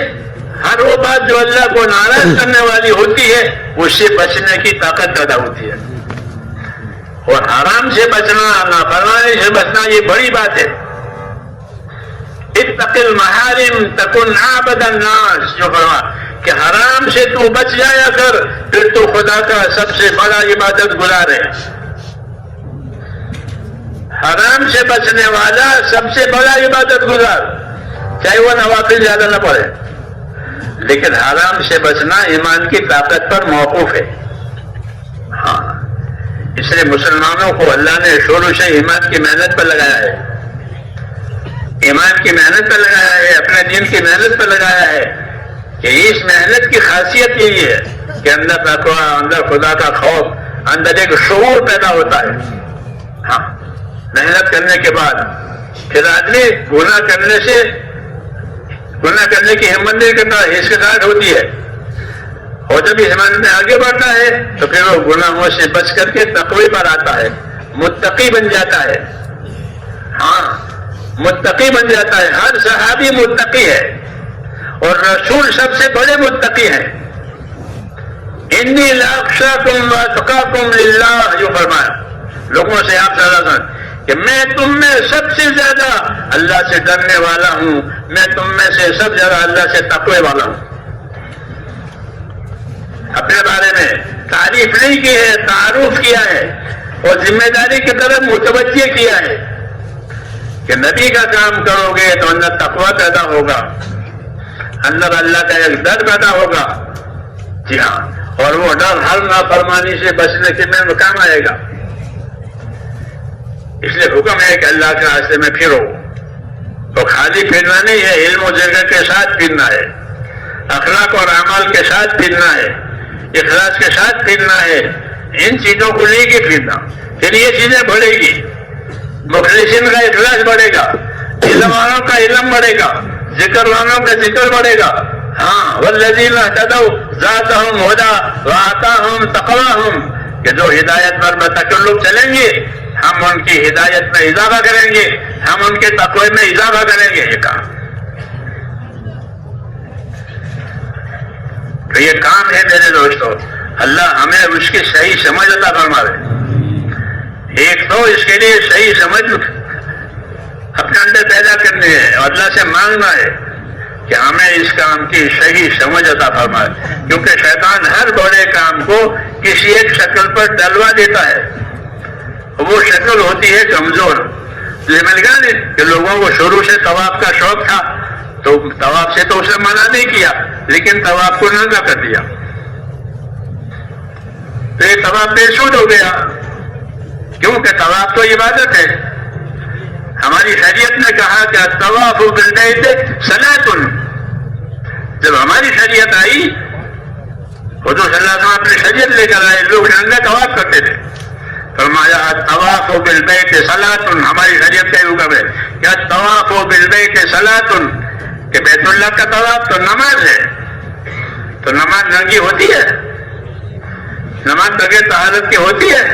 ہر وہ بات جو اللہ کو ناراض کرنے والی ہوتی ہے اس سے بچنے کی طاقت پیدا ہوتی ہے. اور حرام سے بچنا، نافرمانی سے بچنا یہ بڑی بات ہے. اتق المحارم تکن عابد الناس، جو فرما کہ حرام سے تو بچ جایا کر، پھر تو خدا کا سب سے بڑا عبادت گزار ہے. حرام سے بچنے والا سب سے بڑا عبادت گزار، چاہے وہ نوافل زیادہ نہ پڑے. لیکن حرام سے بچنا ایمان کی طاقت پر موقوف ہے. ہاں اس لیے مسلمانوں کو اللہ نے شروع سے ایمان کی محنت پر لگایا ہے، ایمان کی محنت پر لگایا ہے، اپنے دین کی محنت پر لگایا ہے. کہ اس محنت کی خاصیت یہی ہے کہ اندر تقویٰ، اندر خدا کا خوف، اندر ایک شعور پیدا ہوتا ہے. ہاں محنت کرنے کے بعد پھر آدمی گناہ کرنے کی ہمت نہیں کرتا، ہچکچاہٹ ہوتی ہے. اور جب اس ایمان میں آگے بڑھتا ہے تو پھر وہ گناہوں سے بچ کر کے تقوی پر آتا ہے، متقی بن جاتا ہے. ہاں متقی بن جاتا ہے. ہر صحابی متقی ہے، اور رسول سب سے بڑے متقی ہیں. انی لاخشاکم واتقاکم للہ، جو فرمایا لوگوں سے آپ صلی اللہ علیہ وسلم کہ میں تم میں سب سے زیادہ اللہ سے ڈرنے والا ہوں، میں تم میں سے سب زیادہ اللہ سے تقوی والا ہوں. اپنے بارے میں تعریف نہیں کی ہے، تعارف کیا ہے، اور ذمہ داری کی طرف متوجہ کیا ہے کہ نبی کا کام کرو گے تو اندر تقویٰ پیدا ہوگا، اندر اللہ کا ایک ڈر پیدا ہوگا. جی ہاں، اور وہ ڈر ہر نافرمانی سے بچنے کے میں کام آئے گا. اس لیے حکم ہے کہ اللہ کے راستے میں پھرو. تو خالی پھرنا نہیں ہے، علم و ذکر کے ساتھ پھرنا ہے، اخلاق اور اعمال کے ساتھ پھرنا ہے، اخلاص کے ساتھ پھرنا ہے. ان چیزوں کو لے کے پھرنا، پھر یہ چیزیں بڑھے گی. مخلصین کا اخلاص بڑھے گا، علم والوں کا علم بڑھے گا، ذکر والوں کا ذکر بڑھے گا. ہاں والذین اہتدوا زادہم ھدی وآتاہم تقواہم، کہ جو ہدایت پر بتا کر لوگ چلیں گے، ہم ان کی ہدایت میں اضافہ کریں گے، ہم ان کے تقوی میں اضافہ کریں گے. یہ کام تو یہ کام ہے میرے دوستو. اللہ ہمیں اس کی صحیح سمجھ عطا فرمائے. ایک تو اس کے لیے صحیح سمجھ اپنے اندر پیدا کرنی ہے اور اللہ سے مانگنا ہے کہ ہمیں اس کام کی صحیح سمجھ عطا فرمائے. کیونکہ شیطان ہر بڑے کام کو کسی ایک شکل پر ڈلوا دیتا ہے. وہ شکل ہوتی ہے کمزور. جیسے میں نے کہا نہیں کہ لوگوں کو شروع سے طواف کا شوق تھا تو طواف سے تو اسے منع نہیں کیا، لیکن طواف کو ننگا کر دیا تو یہ طواف بے سود ہو گیا. کیونکہ طواف تو عبادت ہے. ہماری شریعت نے کہا کہ طواف بالبیت صلاۃ. جب ہماری شریعت آئی، حضور صلی اللہ علیہ وسلم اپنی شریعت لے کر آئے، لوگ ننگا طواف کرتے تھے. فرمایا طواف بالبیت صلاۃ. ہماری شریعت کا حکم ہے کہ طواف بالبیت صلاۃ، کہ بیت اللہ کا طواف تو نماز ہے. تو نماز ننگی ہوتی ہے؟ نماز بغیر طہارت کی ہوتی ہے؟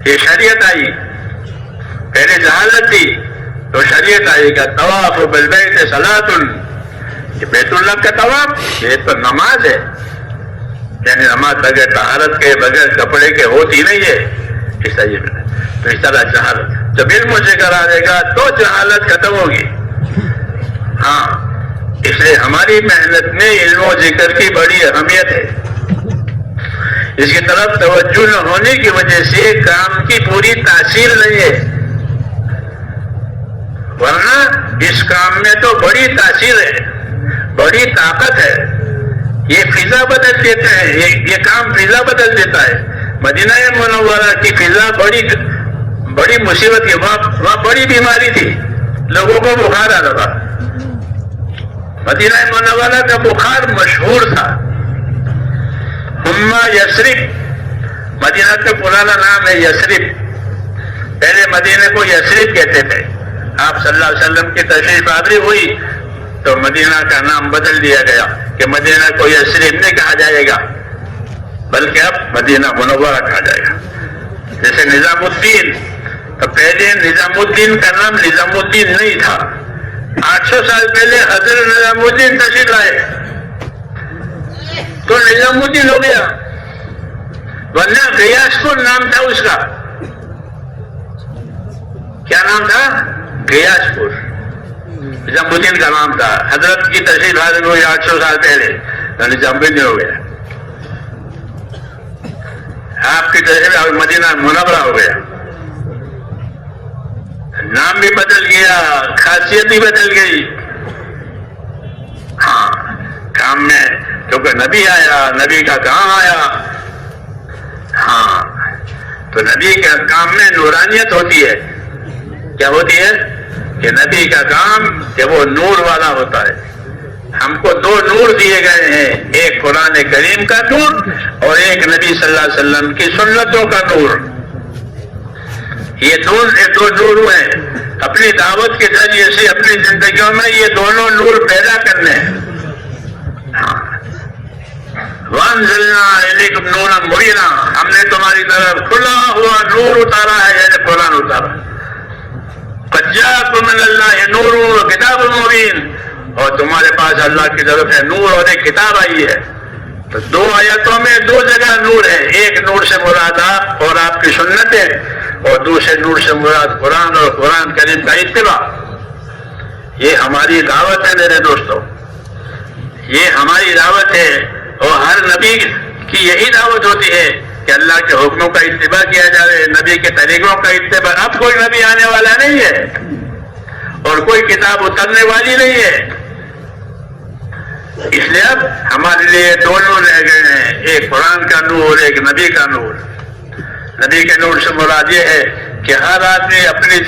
یہ شریعت آئی، پہلے جہالت تھی تو شریعت آئی کہ طواف بالبیت صلاۃ. یہ بیت اللہ کا طواف یہ تو نماز ہے. یعنی نماز بغیر طہارت کے، بغیر کپڑے کے ہوتی نہیں ہے. اس طرح تو اس طرح جہالت جب علم سے کرا دے گا تو جہالت ختم ہوگی. ہاں، اس لیے ہماری محنت میں علم و ذکر کی بڑی اہمیت ہے. اس کی طرف توجہ نہ ہونے کی وجہ سے کام کی پوری تاثیر نہیں ہے. ورنہ اس کام میں تو بڑی تاثیر ہے، بڑی طاقت ہے. یہ فضا بدل دیتے ہیں، یہ کام فضا بدل دیتا ہے. مدینہ منورہ کی فضا بڑی مصیبت کی. وہاں بڑی بیماری تھی، لوگوں کو بخار آ رہا. مدینہ منورہ کا بخار مشہور تھا. حمہ یثرب، مدینہ کا پرانا نام ہے یثرب. پہلے مدینہ کو یثرب کہتے تھے. آپ صلی اللہ علیہ وسلم کی تشریف آوری ہوئی تو مدینہ کا نام بدل دیا گیا کہ مدینہ کو یثرب نہیں کہا جائے گا بلکہ اب مدینہ منورہ کہا جائے گا. جیسے نظام الدین، تو پہلے نظام الدین کا نام نظام الدین نہیں تھا. 800 سال پہلے حضرت نظام الدین تشریف لائے تو نظام الدین ہو گیا. ورنہ غیاث پور نام تھا اس کا. کیا نام تھا؟ غیاث پور. نظام الدین کا نام تھا. حضرت کی تشریف حاضر ہوئی 800 سال پہلے تو نظام الدین ہو گیا. آپ کی تشریف مدینہ منورہ ہو گیا. نام بھی بدل گیا، خاصیت بھی بدل گئی. ہاں، کام میں کیونکہ نبی آیا، نبی کا کام آیا. ہاں، تو نبی کا کام میں نورانیت ہوتی ہے. کیا ہوتی ہے؟ کہ نبی کا کام کہ وہ نور والا ہوتا ہے. ہم کو 2 نور دیے گئے ہیں، ایک قرآن کریم کا نور اور ایک نبی صلی اللہ علیہ وسلم کی سنتوں کا نور. یہ 2 نور ہیں. اپنی دعوت کے ذریعے سے اپنی زندگیوں میں یہ دونوں نور پیدا کرنے ہیں. وَأَنزَلْنَا إِلَيْكُمْ نُورًا مُبِينًا، ہم نے تمہاری طرف کھلا ہوا نور اتارا ہے، یعنی قرآن اتارا. قَدْ جَاءَكُم مِّنَ اللَّهِ نُورٌ وَكِتَابٌ مُّبِينٌ، اور تمہارے پاس اللہ کی طرف ہے نور اور ایک کتاب آئی ہے. تو 2 آیتوں میں 2 جگہ نور ہے. ایک نور سے مراد آپ اور آپ کی سنتیں، اور دوسرے نور سے مراد قرآن اور قرآن کریم کا اتباع. یہ ہماری دعوت ہے میرے دوستوں، یہ ہماری دعوت ہے. اور ہر نبی کی یہی دعوت ہوتی ہے کہ اللہ کے حکموں کا اتباع کیا جائے، نبی کے طریقوں کا اتباع. اب کوئی نبی آنے والا نہیں ہے اور کوئی کتاب اترنے والی نہیں ہے. اس لیے اب ہمارے لیے 2 نور رہ گئے ہیں، ایک قرآن کا نور، ایک نبی کا نور. نبی کے نور سے مراد یہ ہے کہ ہر آدمی اپنی